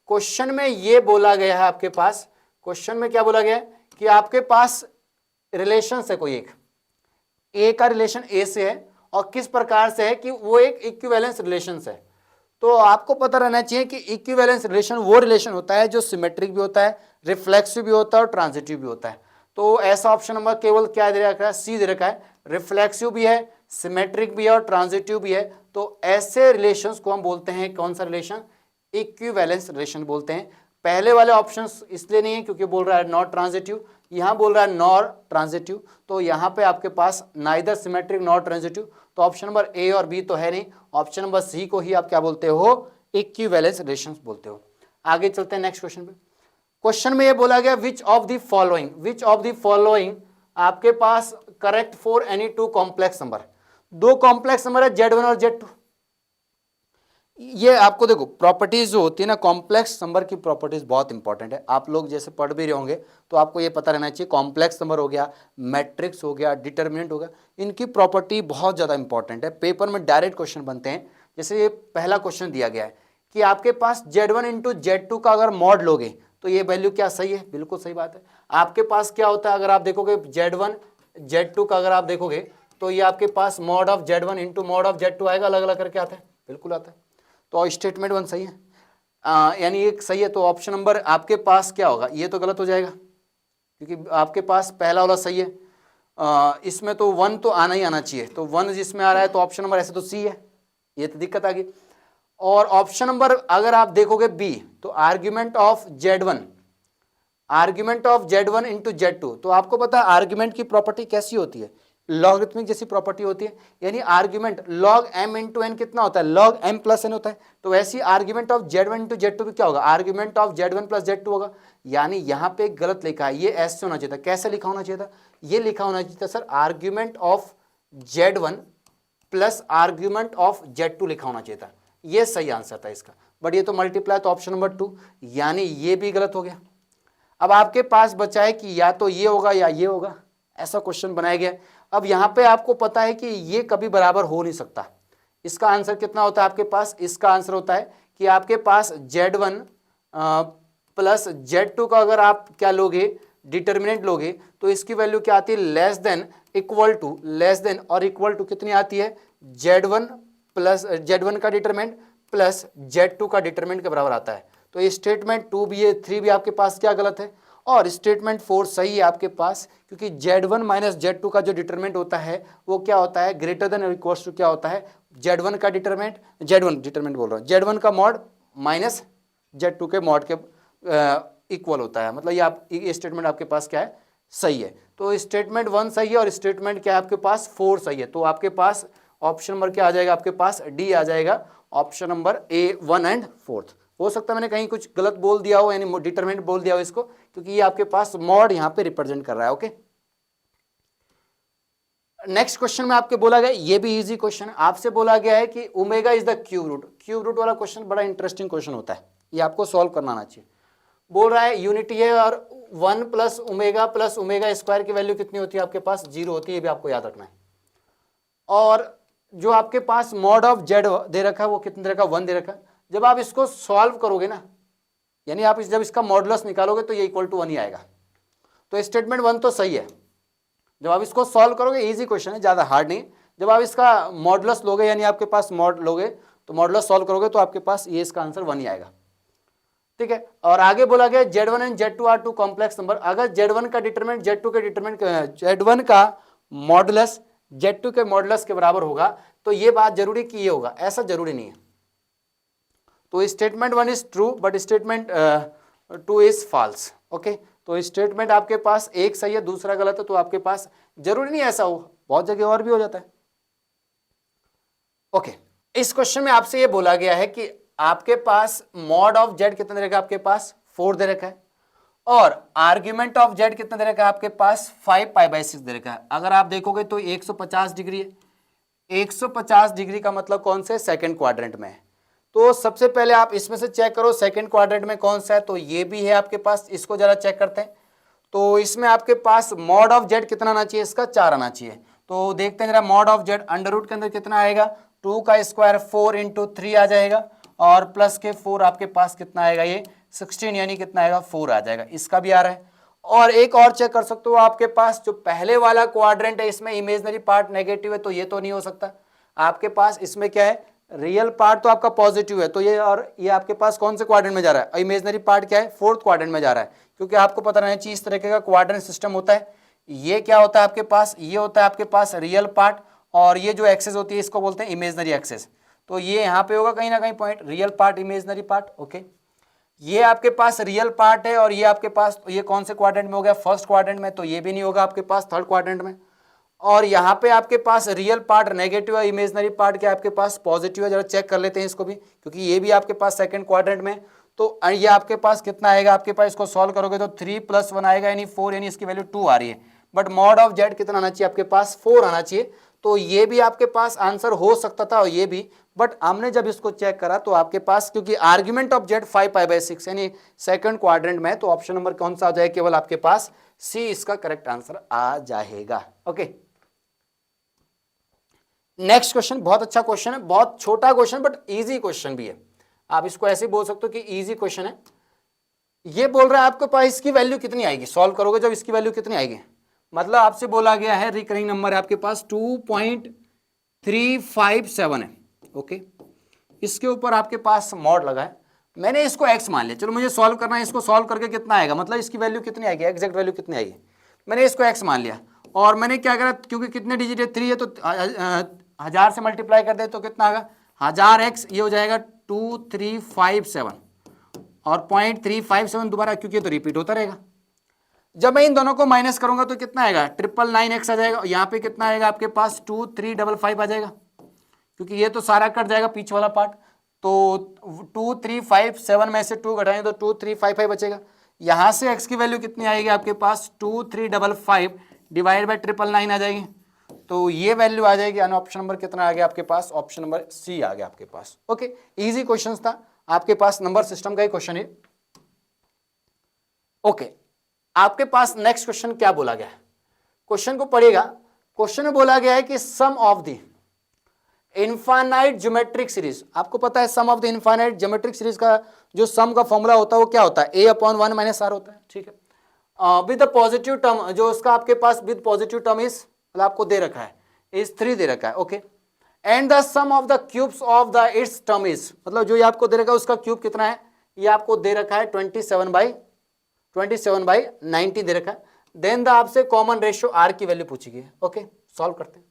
क्वेश्चन में ये बोला गया है आपके पास, क्वेश्चन में क्या बोला गया है कि आपके पास रिलेशन है कोई एक, ए का रिलेशन ए से है, और किस प्रकार से है कि वो एक इक्विवेलेंस रिलेशन है। तो आपको पता रहना चाहिए कि इक्विवेलेंस रिलेशन वो रिलेशन होता है जो सिमेट्रिक भी होता है, रिफ्लेक्सिव भी होता है और ट्रांजिटिव भी होता है। तो ऐसा ऑप्शन नंबर केवल क्या दे रखा है, सी दे रखा है। रिफ्लेक्सिव भी है, सिमेट्रिक भी है और ट्रांजिटिव भी है। तो ऐसे रिलेशंस को हम बोलते हैं, कौन सा रिलेशन, इक्विवेलेंस रिलेशन बोलते हैं। पहले वाले ऑप्शंस इसलिए नहीं है क्योंकि बोल रहा है नॉट ट्रांजिटिव, यहाँ बोल रहा है नॉर ट्रांजिटिव। तो यहाँ पे आपके पास नाइदर सिमेट्रिक नॉर ट्रांजिटिव। तो ऑप्शन नंबर ए और बी तो है नहीं, ऑप्शन नंबर सी को ही आप क्या बोलते हो, इक्विवेलेंस रिलेशंस बोलते हो। आगे चलते हैं नेक्स्ट क्वेश्चन पे। क्वेश्चन में ये बोला गया विच ऑफ द फॉलोइंग आपके पास correct for any two complex number. दो कॉम्प्लेक्स नंबर है Z1 और Z2, ये आपको देखो प्रॉपर्टीज जो होती है ना, कॉम्प्लेक्स नंबर की प्रॉपर्टीज बहुत इंपॉर्टेंट है। आप लोग जैसे पढ़ भी रहे होंगे तो आपको ये पता रहना चाहिए, कॉम्प्लेक्स नंबर हो गया, मैट्रिक्स हो गया, डिटर्मिनेंट हो गया, इनकी प्रॉपर्टी बहुत ज़्यादा इंपॉर्टेंट है। पेपर में डायरेक्ट क्वेश्चन बनते हैं। जैसे ये पहला क्वेश्चन दिया गया है कि आपके पास Z1 इंटू Z2 का अगर मॉड लोगे तो ये वैल्यू क्या सही है, बिल्कुल सही बात है। आपके पास क्या होता है, अगर आप देखोगे Z1 Z2 का अगर आप देखोगे तो ये आपके पास mod of Z1 into mod of Z2 आएगा, अलग अलग करके आता है, बिल्कुल आता है। तो स्टेटमेंट 1 सही है, यानी एक सही है। तो ऑप्शन नंबर आपके पास क्या होगा, ये तो गलत हो जाएगा क्योंकि आपके पास पहला वाला सही है। इसमें तो 1 तो आना ही आना चाहिए, तो 1 जिसमें आ रहा है तो ऑप्शन नंबर ऐसे तो सी है, ये तो दिक्कत आ गई। और ऑप्शन नंबर अगर आप देखोगे बी, तो argument of Z1, argument of Z1 into Z2, तो आपको पता है आर्ग्यूमेंट की प्रॉपर्टी कैसी होती है, लॉगरिथमिक जैसी प्रॉपर्टी होती है। यानी argument log m into N कितना होता है, लॉग m प्लस एन होता है। तो वैसी argument of Z1 into Z2 भी क्या होगा, argument of Z1 plus Z2 होगा। यानी यहाँ पे गलत लिखा है, ये ऐसे होना चाहिए था। कैसे लिखा होना चाहिए था, ये लिखा होना चाहिए था sir argument of Z1 plus argument of Z2 लिखा होना चाहिए था, ये सही आंसर था इसका। बट ये तो मल्टीप्लाई, तो ऑप्शन नंबर 2, यानी ये भी गलत हो गया। अब आपके पास बचा है कि या तो ये होगा या ये होगा, ऐसा क्वेश्चन बनाया गया। अब यहाँ पे आपको पता है कि ये कभी बराबर हो नहीं सकता। इसका आंसर कितना होता है आपके पास, इसका आंसर होता है कि आपके पास Z1 प्लस Z2 का अगर आप क्या लोगे, डिटर्मिनेंट लोगे, तो इसकी वैल्यू क्या आती है, less than equal to, less than और इक्वल टू कितनी आती है, Z1 प्लस Z1 का डिटरमिनेंट प्लस Z2 का डिटरमिनेंट के बराबर आता है। तो ये स्टेटमेंट 2 भी है, 3 भी आपके पास क्या गलत है, और स्टेटमेंट 4 सही है आपके पास, क्योंकि Z1 माइनस Z2 का जो डिटरमिनेंट होता है वो क्या होता है, ग्रेटर देन और इक्वल्स टू क्या होता है, Z1 का डिटरमिनेंट, Z1 डिटरमिनेंट बोल रहा हूँ, Z1 का मॉड माइनस Z2 के मॉड के इक्वल होता है। मतलब ये आप ये स्टेटमेंट आपके पास क्या है, सही है। तो स्टेटमेंट 1 सही है और स्टेटमेंट क्या है आपके पास 4 सही है। तो आपके पास ऑप्शन नंबर क्या आ जाएगा, आपके पास डी आ जाएगा, ऑप्शन नंबर ए 1 एंड 4। हो सकता है मैंने कहीं कुछ गलत बोल दिया हो, यानी डिटरमिनेंट बोल दिया हो इसको, क्योंकि ये आपके पास मॉड यहां पे रिप्रेजेंट कर रहा है। ओके, नेक्स्ट क्वेश्चन में आपके बोला गया, ये भी इजी क्वेश्चन है, आपसे बोला गया है कि omega is the cube root. Cube root वाला क्वेश्चन बड़ा इंटरेस्टिंग क्वेश्चन होता है, ये आपको सॉल्व करना आना चाहिए। बोल रहा है यूनिटी है और 1 प्लस ओमेगा स्क्वायर की वैल्यू कितनी होती है आपके पास, 0 होती है, ये भी आपको याद रखना है। और जो आपके पास मॉड ऑफ जेड दे रखा है वो कितने दे रखा है, 1 दे रखा है। जब आप इसको सॉल्व करोगे ना, यानी आप जब इसका मॉडुलस निकालोगे तो ये इक्वल टू 1 ही आएगा। तो स्टेटमेंट 1 तो सही है। जब आप इसको सॉल्व करोगे, इजी क्वेश्चन है, ज़्यादा हार्ड नहीं। जब आप इसका मॉडुलस लोगे, यानी आपके पास मॉड लोगे, तो मॉडुलस सॉल्व करोगे तो आपके पास ये इसका आंसर 1 ही आएगा। ठीक है, और आगे बोला गया Z1 and Z2 are 2 complex number. अगर Z1 का डिटरमिनेंट Z2 के डिटरमिनेंट, Z1 का मॉडुलस Z2 के मॉडुलस के बराबर होगा, तो ये बात जरूरी कि ये होगा, ऐसा जरूरी नहीं है। तो statement 1 is true but statement 2 is false. Okay, तो स्टेटमेंट आपके पास एक सही है, दूसरा गलत है, तो आपके पास जरूरी नहीं ऐसा हो, बहुत जगह और भी हो जाता है। ओके, इस क्वेश्चन में आपसे ये बोला गया है कि आपके पास मॉड ऑफ जेड कितना दे रखा है, आपके पास 4 दे रखा है, और आर्ग्यूमेंट ऑफ जेड कितना दे रखा है आपके पास 5π/6 दे रखा है। अगर आप देखोगे तो 150 डिग्री है, 150 डिग्री का मतलब कौन से, सेकंड क्वाड्रेंट में है। तो सबसे पहले आप इसमें से चेक करो सेकंड क्वाड्रेंट में कौन सा है, तो ये भी है आपके पास, इसको जरा चेक करते हैं। तो इसमें आपके पास मॉड ऑफ जेड कितना आना चाहिए, इसका 4 आना चाहिए। तो देखते हैं जरा, mod of Z under root के अंदर कितना आएगा, 2 का स्क्वायर 4 इंटू 3 आ जाएगा, और प्लस के 4 आपके पास कितना आएगा, ये 16, यानी कितना आएगा 4 आ जाएगा, इसका भी आ रहा है। और एक और चेक कर सकते हो, आपके पास जो पहले वाला क्वाड्रेंट है इसमें इमेजनरी पार्ट नेगेटिव है, तो ये तो नहीं हो सकता। आपके पास इसमें क्या है, रियल पार्ट तो आपका पॉजिटिव है, तो ये, और ये आपके पास कौन से क्वाड्रेंट में जा रहा है, इमेजनरी पार्ट क्या है, 4th क्वाड्रेंट में जा रहा है। क्योंकि आपको पता रहना चाहिए इस तरीके का क्वाड्रेंट सिस्टम होता है। ये क्या होता है आपके पास, ये होता है आपके पास रियल पार्ट, और ये जो एक्सेस होती है इसको बोलते हैं इमेजनरी एक्सेस। तो ये यहाँ पे होगा कहीं ना कहीं point, real part imaginary part. Okay, ये आपके पास रियल पार्ट है, और ये आपके पास, ये कौन से क्वाड्रेंट में हो गया, 1st क्वाड्रेंट में, तो ये भी नहीं होगा आपके पास 3rd क्वाड्रेंट में। और यहाँ पे आपके पास रियल पार्ट नेगेटिव है, इमेजनरी पार्ट क्या आपके पास पॉजिटिव है। जरा चेक कर लेते हैं इसको भी, क्योंकि ये भी आपके पास 2nd क्वाड्रेंट में। तो ये आपके पास कितना आएगा, आपके पास इसको सॉल्व करोगे तो 3 + 1 आएगा, यानी 4, यानी इसकी वैल्यू 2 आ रही है। बट मॉड ऑफ जेड कितना आना चाहिए आपके पास, 4 आना चाहिए। तो ये भी आपके पास आंसर हो सकता था, और ये भी, बट हमने जब इसको चेक करा तो आपके पास, क्योंकि आर्ग्यूमेंट ऑफ जेड 5π/6 यानी सेकंड क्वाड्रेंट में है, तो ऑप्शन नंबर कौन सा आ जाएगा, केवल आपके पास सी इसका करेक्ट आंसर आ जाएगा। ओके, नेक्स्ट क्वेश्चन बहुत अच्छा क्वेश्चन है, बहुत छोटा क्वेश्चन बट इजी क्वेश्चन भी है। आप इसको ऐसे बोल सकते हो कि इजी क्वेश्चन है। ये बोल रहा है आपके पास इसकी वैल्यू कितनी आएगी, सॉल्व करोगे जब इसकी वैल्यू कितनी आएगी, मतलब आपसे बोला गया है रिकरिंग नंबर है आपके पास 2.357 है। ओके, इसके ऊपर आपके पास मॉड लगा है, मैंने इसको x मान लिया, चलो मुझे सॉल्व करना है, इसको सॉल्व करके कितना आएगा, मतलब इसकी वैल्यू कितनी आएगी, एग्जैक्ट वैल्यू कितनी आएगी, मैंने इसको x मान लिया और मैंने क्या करा, क्योंकि कितने डिजिट है 3 है तो 1000 से मल्टीप्लाई कर दे तो कितना आएगा 1000x, ये हो जाएगा 2357 और 0.357 दोबारा, क्योंकि तो रिपीट होता रहेगा। जब मैं इन दोनों को माइनस करूंगा तो कितना आएगा 999x आ जाएगा, यहाँ पे कितना आएगा आपके पास 2355 आ जाएगा, क्योंकि ये तो सारा कट जाएगा पीछे वाला पार्ट, तो 2357 में से 2 घटाएं तो 2355 बचेगा। यहाँ से x की वैल्यू कितनी आएगी आपके पास 2355 डिवाइड बाई 999 आ जाएगी, तो ये वैल्यू आ जाएगी, यानी ऑप्शन नंबर कितना आ गया आपके पास, ऑप्शन नंबर सी आ गया आपके पास। ओके, इजी क्वेश्चन था आपके पास, नंबर सिस्टम का ही क्वेश्चन है। ओके, आपके पास नेक्स्ट क्वेश्चन क्या बोला गया है, क्वेश्चन को पढ़िएगा। क्वेश्चन में बोला गया है कि sum of the infinite geometric series, आपको पता है sum of the infinite geometric series का जो सम का फॉर्मूला होता है वो क्या होता है, a/1 - r होता है। ठीक है, विद पॉजिटिव टर्म, जो उसका आपके पास विद पॉजिटिव टर्म इज, मतलब आपको दे रखा है इज 3 दे रखा है। Okay, and the sum of the cubes of the its term is, मतलब जो ये आपको दे रखा है उसका क्यूब कितना है, ये आपको दे रखा है 27/19 दे रखा है। देन द आपसे कॉमन रेशियो r की वैल्यू पूछी गई है। ओके, सॉल्व करते हैं।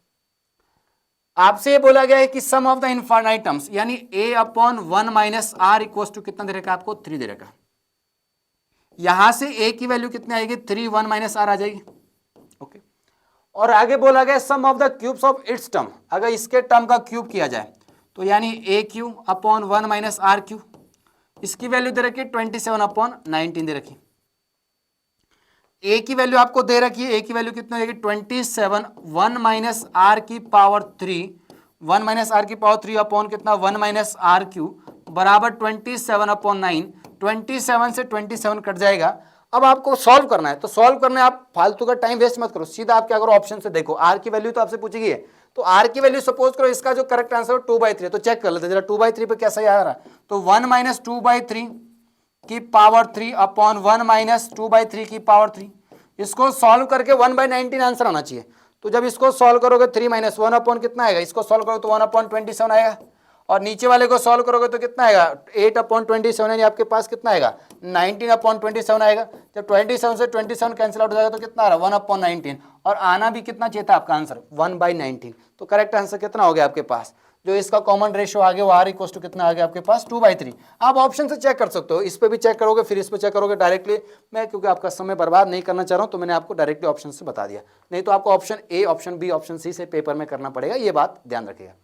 आपसे ये बोला गया है कि sum of the infinite terms, यानी a/1 - r इक्वल्स टू कितना दे रखा है आपको 3 दे रखा है। यहां से a की वैल्यू कितनी आएगी 3 1 - r आ जाएगी। ओके, और आगे बोला गया sum of the cubes of its term, अगर इसके टर्म का क्यूब किया जाए तो यानी a/1 - r3, इसकी वैल्यू दे रखी 27/19 दे रखी। a की वैल्यू आपको दे रखी है, a की वैल्यू कितनी रहेगी 27 1 - r की पावर 3, 1 - r की पावर 3 अपॉन कितना 1 - r³ बराबर 27/9, 27 से 27 कट जाएगा। अब आपको सॉल्व करना है, तो सॉल्व करना है, आप फालतू का टाइम वेस्ट मत करो, सीधा आप क्या करो ऑप्शन से देखो, r की वैल्यू तो आपसे पूछी गई है, तो r की वैल्यू सपोज करो इसका जो करेक्ट आंसर 2/3 है, तो चेक कर लेते जरा 2/3 पे कैसा आ रहा है, तो 1 - 2/3 की पावर 3 अपॉन 1 - 2/3 की पावर 3, इसको सॉल्व करके 1/19 आंसर आना चाहिए। तो जब इसको सॉल्व करोगे 3 - 1 अपॉन कितना आएगा, इसको सॉल्व करो तो 1/27 आएगा, और नीचे वाले को सॉल्व करोगे तो कितना आएगा 8/27, यानी आपके पास कितना आएगा 19/27 आएगा। जब 27 से 27 कैंसिल आउट हो जाएगा तो कितना आ रहा है 1/19, और आना भी कितना चाहिए था आपका आंसर 1/19। तो करेक्ट आंसर कितना हो गया आपके पास, जो इसका कॉमन रेशियो आ गया वो r इक्वल टू कितना आ गया आपके पास 2/3। आप ऑप्शन से चेक कर सकते हो, इस पे भी चेक करोगे फिर इस पे चेक करोगे डायरेक्टली, मैं क्योंकि आपका समय बर्बाद नहीं करना चाह रहा हूं तो मैंने आपको डायरेक्टली ऑप्शन से बता दिया, नहीं तो आपको option A, option B, option C से पेपर में करना पड़ेगा, ये बात ध्यान रखिएगा।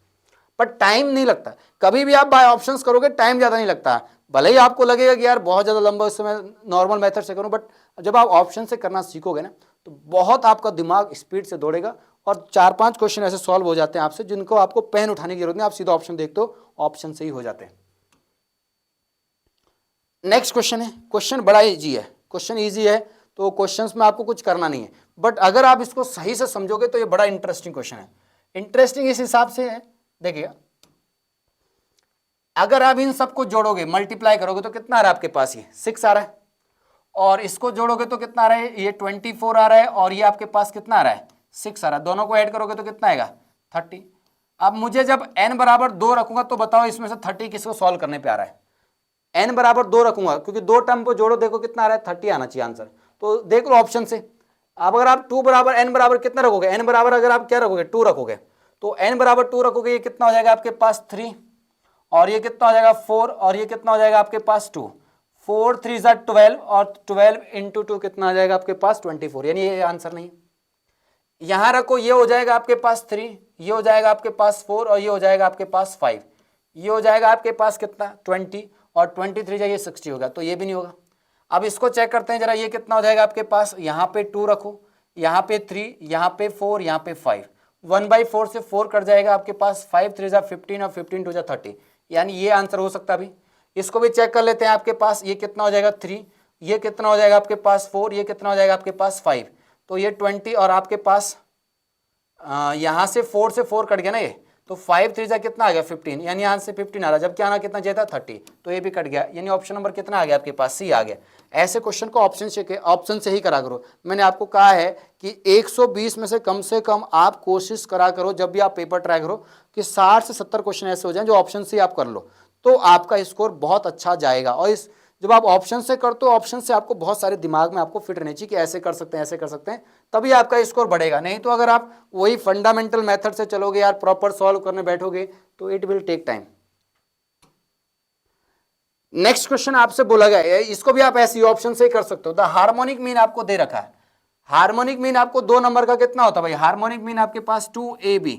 पर टाइम नहीं लगता, कभी भी आप बाय ऑप्शंस करोगे टाइम ज़्यादा नहीं लगता, भले ही आपको लगेगा कि यार बहुत ज़्यादा लंबा इससे मैं नॉर्मल मेथड से करूं, बट जब आप ऑप्शन से करना सीखोगे ना तो बहुत आपका दिमाग स्पीड से दौड़ेगा, और 4-5 क्वेश्चन ऐसे सॉल्व हो जाते हैं आपसे जिनको आपको पेन उठाने की जरूरत नहीं, आप सीधा ऑप्शन देखते हो, ऑप्शन से ही हो जाते हैं। नेक्स्ट क्वेश्चन है, क्वेश्चन बड़ा इजी है, क्वेश्चन इजी है तो क्वेश्चंस में आपको कुछ करना नहीं है, बट अगर आप इसको सही से समझोगे तो ये बड़ा इंटरेस्टिंग क्वेश्चन है। इंटरेस्टिंग इस हिसाब से है, देखिए अगर आप इन सबको जोड़ोगे मल्टीप्लाई करोगे तो कितना आ रहा है आपके पास, ये 6 आ रहा है, और इसको जोड़ोगे तो कितना आ रहा है, ये 24 आ रहा है, और ये आपके पास कितना आ रहा है 6 आ रहा है, दोनों को ऐड करोगे तो कितना आएगा 30। अब मुझे जब n बराबर 2 रखूंगा तो बताओ इसमें से 30 किसको सॉल्व करने पे आ रहा है, n बराबर 2 रखूंगा क्योंकि 2 टर्म को जोड़ो, देखो कितना आ रहा है 30 आना चाहिए आंसर, तो देख लो ऑप्शन से। अब अगर आप 2 बराबर n बराबर कितना रखोगे, n बराबर अगर आप क्या रखोगे 2 रखोगे, तो n बराबर 2 रखोगे, ये कितना हो जाएगा आपके पास 3, और ये कितना हो जाएगा 4, और ये कितना हो जाएगा आपके पास 2, 4 3 12, और 12 × 2 कितना आ जाएगा आपके पास 24, यानी ये आंसर नहीं है। यहां रखो, ये हो जाएगा आपके पास 3, ये हो जाएगा आपके पास 4, और ये हो जाएगा आपके पास 5, ये हो जाएगा आपके पास कितना 20, और 23 जाइए 60 होगा, तो ये भी नहीं होगा। अब इसको चेक करते हैं जरा, ये कितना हो जाएगा आपके पास, यहाँ पे 2 रखो, यहाँ पे 3, यहाँ पे 4, यहाँ पे 5, 1/4 से 4 कट जाएगा आपके पास, 5 3 15 और 15 2 30, यानी ये आंसर हो सकता है। अभी इसको भी चेक कर लेते हैं आपके पास, ये कितना हो जाएगा 3, ये कितना हो जाएगा आपके पास 4, ये कितना हो जाएगा आपके पास 5, तो ये 20 और आपके पास यहाँ से 4 से 4 कट गया ना ये, तो 5 3 कितना आ गया 15, यानी यहाँ से 15 आ रहा, जबकि आना कितना चाहिए था 30, तो ये भी कट गया, यानी ऑप्शन नंबर कितना आ गया आपके पास, सी आ गया। ऐसे क्वेश्चन को ऑप्शन से ही करा करो। मैंने आपको कहा है कि 120 में से कम आप कोशिश करा करो जब भी आप पेपर ट्राई करो कि 60 से 70 क्वेश्चन ऐसे हो जाएं जो ऑप्शन से आप कर लो, तो आपका स्कोर बहुत अच्छा जाएगा। और इस जब आप ऑप्शन से करते हो, ऑप्शन से आपको बहुत सारे दिमाग में आपको फिट रहनी चाहिए कि ऐसे कर सकते हैं, ऐसे कर सकते हैं, तभी आपका स्कोर बढ़ेगा। नहीं तो अगर आप वही फंडामेंटल मेथड से चलोगे यार, प्रॉपर सॉल्व करने बैठोगे, तो it will take time. Next question आपसे बोला गया है, इसको भी आप ऐसी ऑप्शन से ही कर सकते हो। द हार्मोनिक मीन आपको दे रखा है, हार्मोनिक मीन आपको 2 नंबर का कितना होता है भाई, हार्मोनिक मीन आपके पास 2ab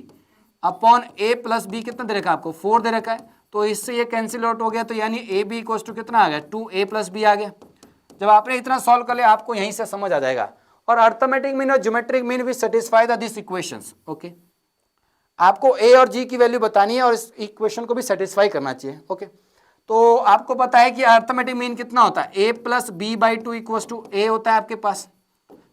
upon a plus B कितना दे रखा है आपको, 4 दे रखा है, तो इससे ये कैंसिल आउट हो गया, तो यानी ए बी इक्वल्स टू कितना आ गया, 2a प्लस बी आ गया। जब आपने इतना सॉल्व कर लिया आपको यहीं से समझ आ जाएगा। और अर्थमेटिक मीन और ज्योमेट्रिक मीन भी satisfy the this equations. Okay, आपको ए और जी की वैल्यू बतानी है और इस इक्वेशन को भी सेटिस्फाई करना चाहिए। ओके, तो आपको पता है कि अर्थमेटिक मीन कितना होता है, a plus B by two equals to A होता है आपके पास।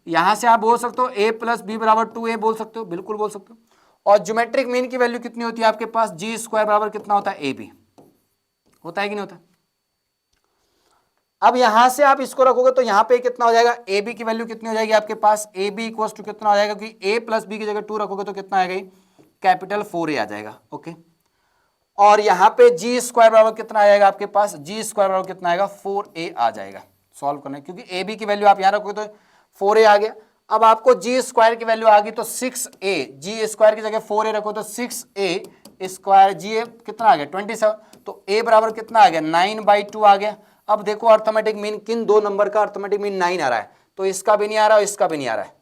यहां से आप बोल सकते हो a प्लस बी बराबर 2a बोल सकते हो, बिल्कुल बोल सकते हो। और ज्योमेट्रिक मीन की वैल्यू कितनी होती है आपके पास, जी स्क्वायर बराबर कितना होता है, ए बी होता है कि नहीं होता। अब यहां से आप इसको रखोगे तो यहां पे कितना हो जाएगा, ए बी की वैल्यू कितनी हो जाएगी आपके पास, ए बी इक्वल्स टू कितना हो जाएगा, क्योंकि a प्लस बी की जगह 2 रखोगे तो कितना आएगा, कैपिटल 4a आ जाएगा। ओके, और यहां पे जी स्क्वायर बराबर कितना आ जाएगा आपके पास, जी स्क्वायर बराबर कितना आएगा, 4a आ जाएगा सॉल्व करने, क्योंकि ए बी की वैल्यू आप यहां रखोगे तो 4a आ गया। अब आपको जी स्क्वायर की वैल्यू आ गई तो 6a, जी स्क्वायर की जगह 4a रखो तो 6a स्क्वायर, जी कितना आ गया 27, तो a बराबर कितना आ गया 9/2 आ गया। अब देखो अर्थमेटिक मीन किन 2 नंबर का अर्थमेटिक मीन 9 आ रहा है, तो इसका भी नहीं आ रहा और इसका भी नहीं आ रहा है।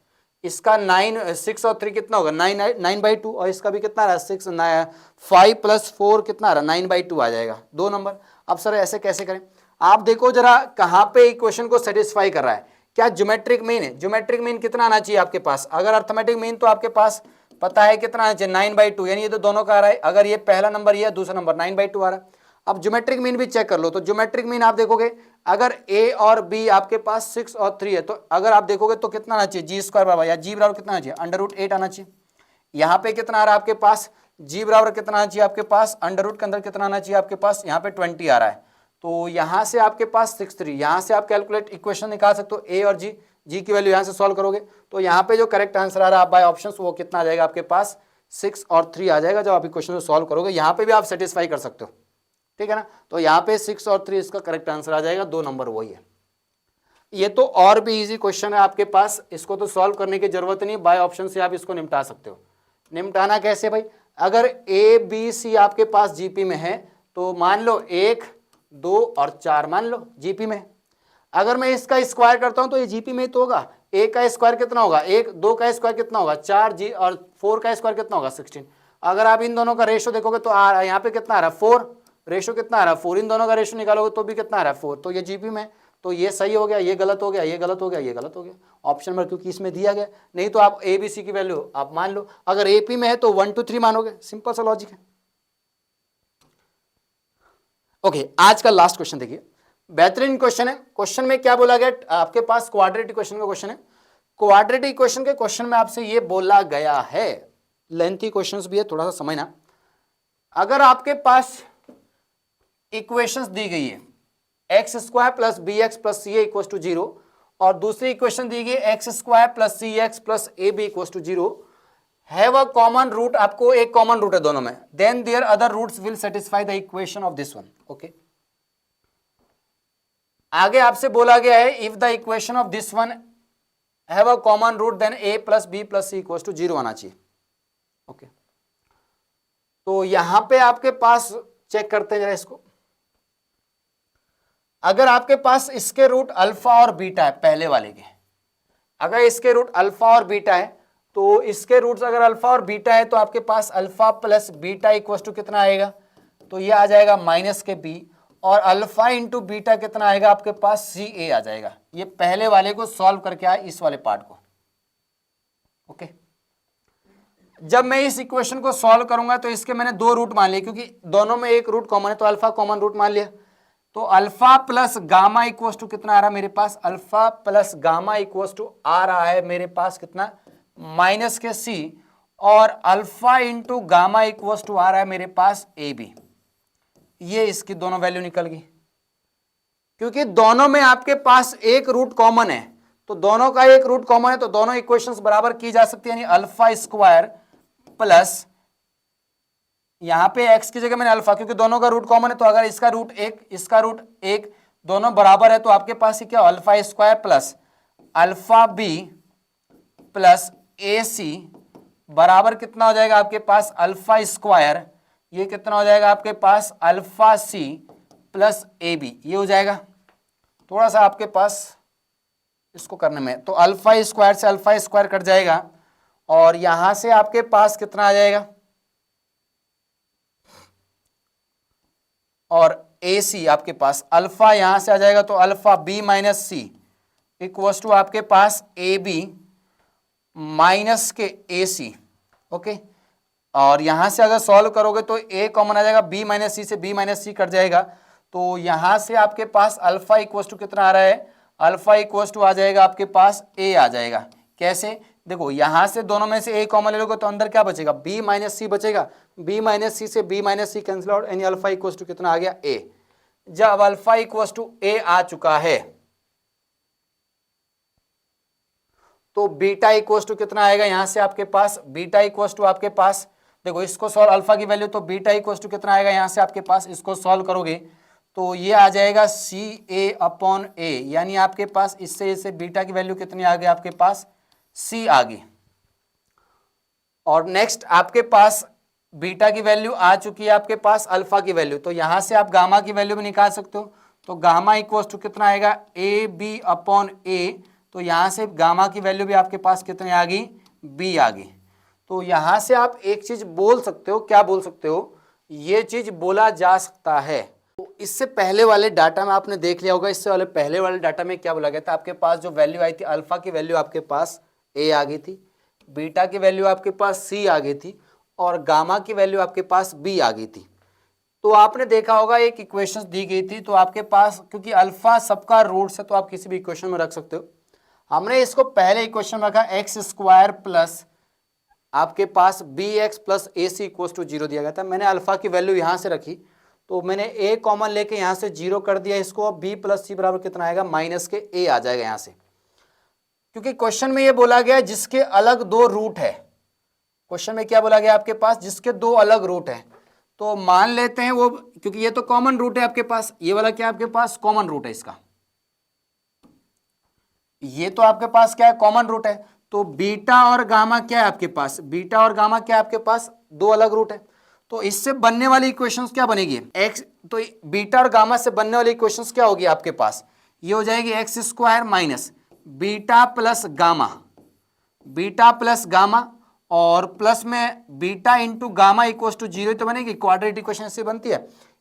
इसका 9 6 और 3 कितना होगा 9/2, और इसका भी कितना आ रहा है 6 5 प्लस 4 कितना आ रहा है 9/2 आ जाएगा 2 नंबर। अब सर ऐसे कैसे करें, आप देखो जरा कहां पे इक्वेशन को सेटिस्फाई कर रहा है, क्या ज्योमेट्रिक मीन है, ज्योमेट्रिक मीन कितना आना चाहिए आपके पास, अगर अर्थमेटिक मीन तो आपके पास पता है कितना आना चाहिए 9/2, यानी ये तो दोनों का आ रहा है, अगर ये पहला नंबर ये दूसरा नंबर 9/2 आ रहा है। अब ज्योमेट्रिक मीन भी चेक कर लो, तो ज्योमेट्रिक मीन आप देखोगे अगर a और b आपके पास 6 और 3 है, तो अगर आप देखोगे तो कितना आना चाहिए, जी स्क्वायर बराबर या जी बराबर कितना आना चाहिए, √8 आना चाहिए। यहाँ पे कितना आ रहा है आपके पास, जी बराबर कितना आना चाहिए आपके पास, √ के अंदर कितना आना चाहिए आपके पास, यहाँ पे 20 आ रहा है, तो यहाँ से आपके पास 6 3, यहाँ से आप कैलकुलेट इक्वेशन निकाल सकते हो, a और जी की वैल्यू यहाँ से सॉल्व करोगे तो यहाँ पे जो करेक्ट आंसर आ रहा है आप बाय ऑप्शन, वो कितना आ जाएगा आपके पास 6 और 3 आ जाएगा। जब आप इक्वेशन को सॉल्व करोगे यहाँ पे भी आप सेटिस्फाई कर सकते हो, ठीक है ना, तो यहाँ पे 6 और 3 इसका करेक्ट आंसर आ जाएगा, 2 नंबर वही है। ये तो और भी इजी क्वेश्चन है आपके पास, इसको तो सॉल्व करने की जरूरत नहीं, बाय ऑप्शन से आप इसको निपटा सकते हो। निपटाना कैसे भाई, अगर ए बी सी आपके पास जीपी में है तो मान लो 1 2 और 4 मान लो जीपी में, अगर मैं इसका स्क्वायर करता हूं तो ये जीपी में तो होगा, ए का स्क्वायर कितना होगा 1, 2 का स्क्वायर कितना होगा 4, जी और 4 का स्क्वायर कितना होगा 16। अगर आप इन दोनों का रेशो देखोगे तो यहाँ पे कितना आ रहा है 4, रेशो कितना आ रहा है 4, इन दोनों का रेशो निकालोगे तो भी कितना आ रहा है 4, तो ये जीपी में, तो ये सही हो गया, ये गलत हो गया, ये गलत हो गया, ये गलत हो गया ऑप्शन नंबर, क्योंकि इसमें दिया गया। नहीं तो आप ए बी सी की वैल्यू आप मान लो, अगर एपी में है तो 1 2 3 मानोगे, सिंपल सा लॉजिक है। ओके, आज का लास्ट क्वेश्चन देखिए, बेहतरीन क्वेश्चन है। क्वेश्चन में क्या बोला गया आपके पास, क्वाड्रेटिक इक्वेशन का क्वेश्चन है। क्वाड्रेटिक इक्वेशन के क्वेश्चन में आपसे ये बोला गया है, लेंथी क्वेश्चंस भी है, थोड़ा सा समझना। अगर आपके पास इक्वेशंस दी गई है X square plus B X plus C A equal to 0, और दूसरी इक्वेशन दी गई X square plus C X plus A B equal to 0, have a common root, आपको एक कॉमन रूट है दोनों में, then their other roots will satisfy the equation of this one. Okay, आगे आपसे बोला गया है if the equation of this one have a common root then a plus B plus C equal to 0 आना चाहिए। ओके, तो यहां पे आपके पास चेक करते हैं जरा इसको, अगर आपके पास इसके रूट अल्फा और बीटा है पहले वाले के, अगर इसके रूट अल्फा और बीटा है तो इसके रूट्स अगर अल्फा और बीटा है तो आपके पास alpha plus beta equal to कितना आएगा, तो ये आ जाएगा माइनस के बी, और अल्फा इंटू बीटा कितना आएगा आपके पास सी ए आ जाएगा। ये पहले वाले को सॉल्व करके आए इस वाले पार्ट को। ओके, जब मैं इस इक्वेशन को सॉल्व करूंगा तो इसके मैंने दो रूट मान लिए, क्योंकि दोनों में एक रूट कॉमन है तो अल्फा कॉमन रूट मान लिया। तो alpha plus gamma equal to कितना आ रहा है मेरे पास, alpha plus gamma equal to आ रहा है मेरे पास कितना, माइनस के सी, और alpha into gamma equal to आ रहा है मेरे पास ए बी। ये इसकी दोनों वैल्यू निकल गई, क्योंकि दोनों में आपके पास एक रूट कॉमन है, तो दोनों का एक रूट कॉमन है तो दोनों इक्वेशंस बराबर की जा सकती है, यानी अल्फा स्क्वायर प्लस, यहां पे एक्स की जगह मैंने अल्फा, क्योंकि दोनों का रूट कॉमन है तो अगर इसका रूट एक इसका रूट एक दोनों बराबर है तो आपके पास क्या, alpha square plus alpha B plus A C बराबर कितना हो जाएगा आपके पास, अल्फा स्क्वायर, ये कितना हो जाएगा आपके पास, alpha C plus A B, ये हो जाएगा। थोड़ा सा आपके पास इसको करने में, तो अल्फा स्क्वायर से अल्फा स्क्वायर कट जाएगा और यहां से आपके पास कितना आ जाएगा, और ए सी आपके पास अल्फा यहां से आ जाएगा तो alpha B minus C equals to आपके पास ए बी माइनस के ए सी। ओके, और यहां से अगर सॉल्व करोगे तो ए कॉमन आ जाएगा, बी माइनस सी से बी माइनस सी कट जाएगा, तो यहां से आपके पास अल्फा इक्वल्स टू कितना आ रहा है, अल्फा इक्वल्स टू आ जाएगा आपके पास ए आ जाएगा। कैसे, देखो यहां से दोनों में से ए कॉमन ले लोगे तो अंदर क्या बचेगा, बी माइनस सी बचेगा, बी माइनस सी से बी माइनस सी कैंसिल आउट, यानी अल्फा इक्वल्स टू कितना आ गया, ए। जब अल्फा इक्वल्स टू ए आ चुका है तो बीटा इक्वल्स टू कितना आएगा, यहां से आपके पास बीटा इक्वल्स टू आपके पास, देखो इसको सॉल्व, अल्फा की वैल्यू, तो बीटा इक्वल्स टू कितना आएगा, यहां से आपके पास इसको सॉल्व करोगे तो ये आ जाएगा सी ए अपॉन ए, यानी आपके पास इससे बीटा की वैल्यू कितनी आ गई आपके पास, सी आ गई। और नेक्स्ट आपके पास बीटा की वैल्यू आ चुकी है आपके पास अल्फा की वैल्यू, तो यहां से आप गामा की वैल्यू भी निकाल सकते हो, तो गामा इक्वल्स टू कितना आएगा, ए बी अपॉन ए, तो यहां से गामा की वैल्यू भी आपके पास कितनी आ गई, बी आ गई। तो यहां से आप एक चीज बोल सकते हो, क्या बोल सकते हो, ये चीज बोला जा सकता है। तो इससे पहले वाले डाटा में आपने देख लिया होगा, इससे वाले पहले वाले डाटा में क्या बोला गया था, आपके पास जो वैल्यू आई थी, अल्फा की वैल्यू आपके पास ए आ गई थी, बीटा की वैल्यू आपके पास सी आ गई थी, और गामा की वैल्यू आपके पास बी आ गई थी। तो आपने देखा होगा एक इक्वेशन दी गई थी, तो आपके पास क्योंकि अल्फा सबका रूट्स है तो आप किसी भी इक्वेशन में रख सकते हो। हमने इसको पहले इक्वेशन में रखा एक्स स्क्वायर प्लस आपके पास B X plus A C equals to zero दिया गया था। मैंने अल्फा की वैल्यू यहाँ से रखी, तो मैंने ए कॉमन लेके यहाँ से जीरो कर दिया इसको, अब बी प्लस सी बराबर कितना आएगा, माइनस के ए आ जाएगा यहाँ से, क्योंकि क्वेश्चन में ये बोला गया जिसके अलग दो रूट है। क्वेश्चन में क्या बोला गया आपके पास, जिसके दो अलग रूट है, तो मान लेते हैं वो, क्योंकि ये तो कॉमन रूट है आपके पास, ये वाला क्या आपके पास कॉमन रूट है इसका, ये तो आपके पास क्या है, कॉमन रूट है। तो बीटा और गामा क्या है आपके पास, बीटा और गामा क्या है आपके पास, दो अलग रूट है, तो इससे बनने वाली इक्वेशंस क्या बनेगी, एक्स, तो बीटा और गामा से बनने वाली इक्वेशंस क्या होगी आपके पास, ये हो जाएगी X square minus beta plus gamma, beta plus gamma, और प्लस में beta into gamma equals to zero, तो बनेगी क्वाड्रेटिक इक्वेशन से बनती है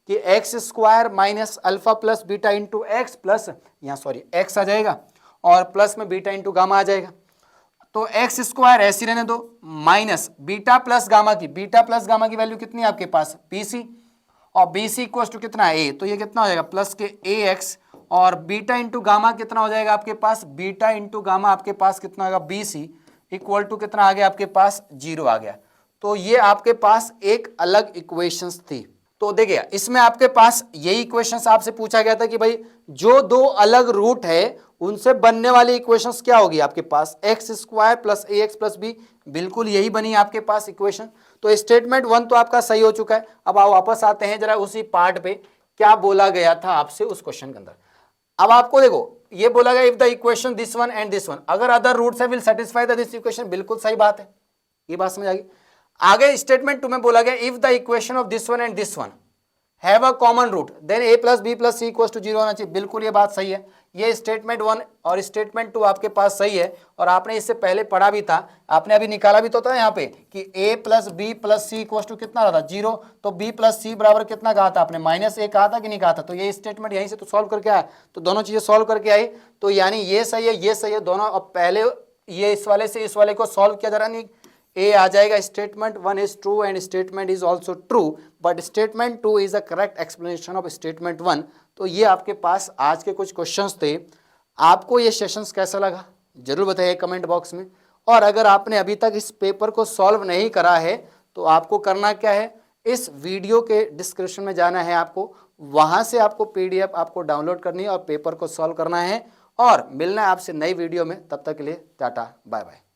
कि X square minus alpha plus beta into X plus, यहाँ सॉरी एक्स आ जाएगा और प्लस में बीटा इंटू गामा आ जाएगा। तो एक्स स्क्वायर ऐसी रहने दो माइनस बीटा प्लस गामा की, बीटा प्लस गामा की वैल्यू कितनी है आपके पास, बी सी, और बी सी इक्वल्स टू कितना है ए, तो ये कितना हो जाएगा प्लस के ए एक्स, और बीटा इंटू गामा कितना हो जाएगा आपके पास, बीटा इंटू गामा आपके पास कितना होगा, बी सी इक्वल टू कितना आ गया आपके पास, जीरो आ गया। तो ये आपके पास एक अलग इक्वेशंस थी। तो देखिए इसमें आपके पास यही इक्वेशंस आपसे पूछा गया था कि भाई जो दो अलग रूट है उनसे बनने वाली इक्वेशंस क्या होगी आपके पास, एक्स स्क्वायर प्लस ए एक्स प्लस बी, बिल्कुल यही बनी आपके पास इक्वेशन। तो स्टेटमेंट वन तो आपका सही हो चुका है। अब आप वापस आते हैं जरा उसी पार्ट पे, क्या बोला गया था आपसे उस क्वेश्चन के अंदर। अब आपको देखो ये बोला गया if the equation this one and this one अगर other roots will satisfy the this equation, बिल्कुल सही बात है, ये बात समझ आ गई। आगे स्टेटमेंट टू में बोला गया if the equation of this one and this one have a common root then A plus B plus C equals to zero होना चाहिए, बिल्कुल ये बात सही है। ये स्टेटमेंट वन और स्टेटमेंट टू आपके पास सही है, और आपने इससे पहले पढ़ा भी था, आपने अभी निकाला भी तो था यहाँ पे कि a plus B plus C equals to कितना रहा था, जीरो, तो b प्लस सी बराबर कितना कहा था आपने, माइनस ए कहा था कि नहीं कहा था। तो ये स्टेटमेंट यहीं से तो सॉल्व करके आया, तो दोनों चीजें सॉल्व करके आई, तो यानी ये सही है ये सही है दोनों। अब पहले ये इस वाले से इस वाले को सॉल्व किया जा रहा, नहीं ए आ जाएगा statement 1 is true and statement is also true, but statement 2 is a correct explanation of statement 1। तो ये आपके पास आज के कुछ क्वेश्चंस थे। आपको ये सेशंस कैसा लगा जरूर बताइए कमेंट बॉक्स में। और अगर आपने अभी तक इस पेपर को सॉल्व नहीं करा है तो आपको करना क्या है, इस वीडियो के डिस्क्रिप्शन में जाना है आपको, वहां से आपको पीडीएफ आपको डाउनलोड करनी है और पेपर को सॉल्व करना है। और मिलना है आपसे नई वीडियो में, तब तक के लिए टाटा बाय बाय।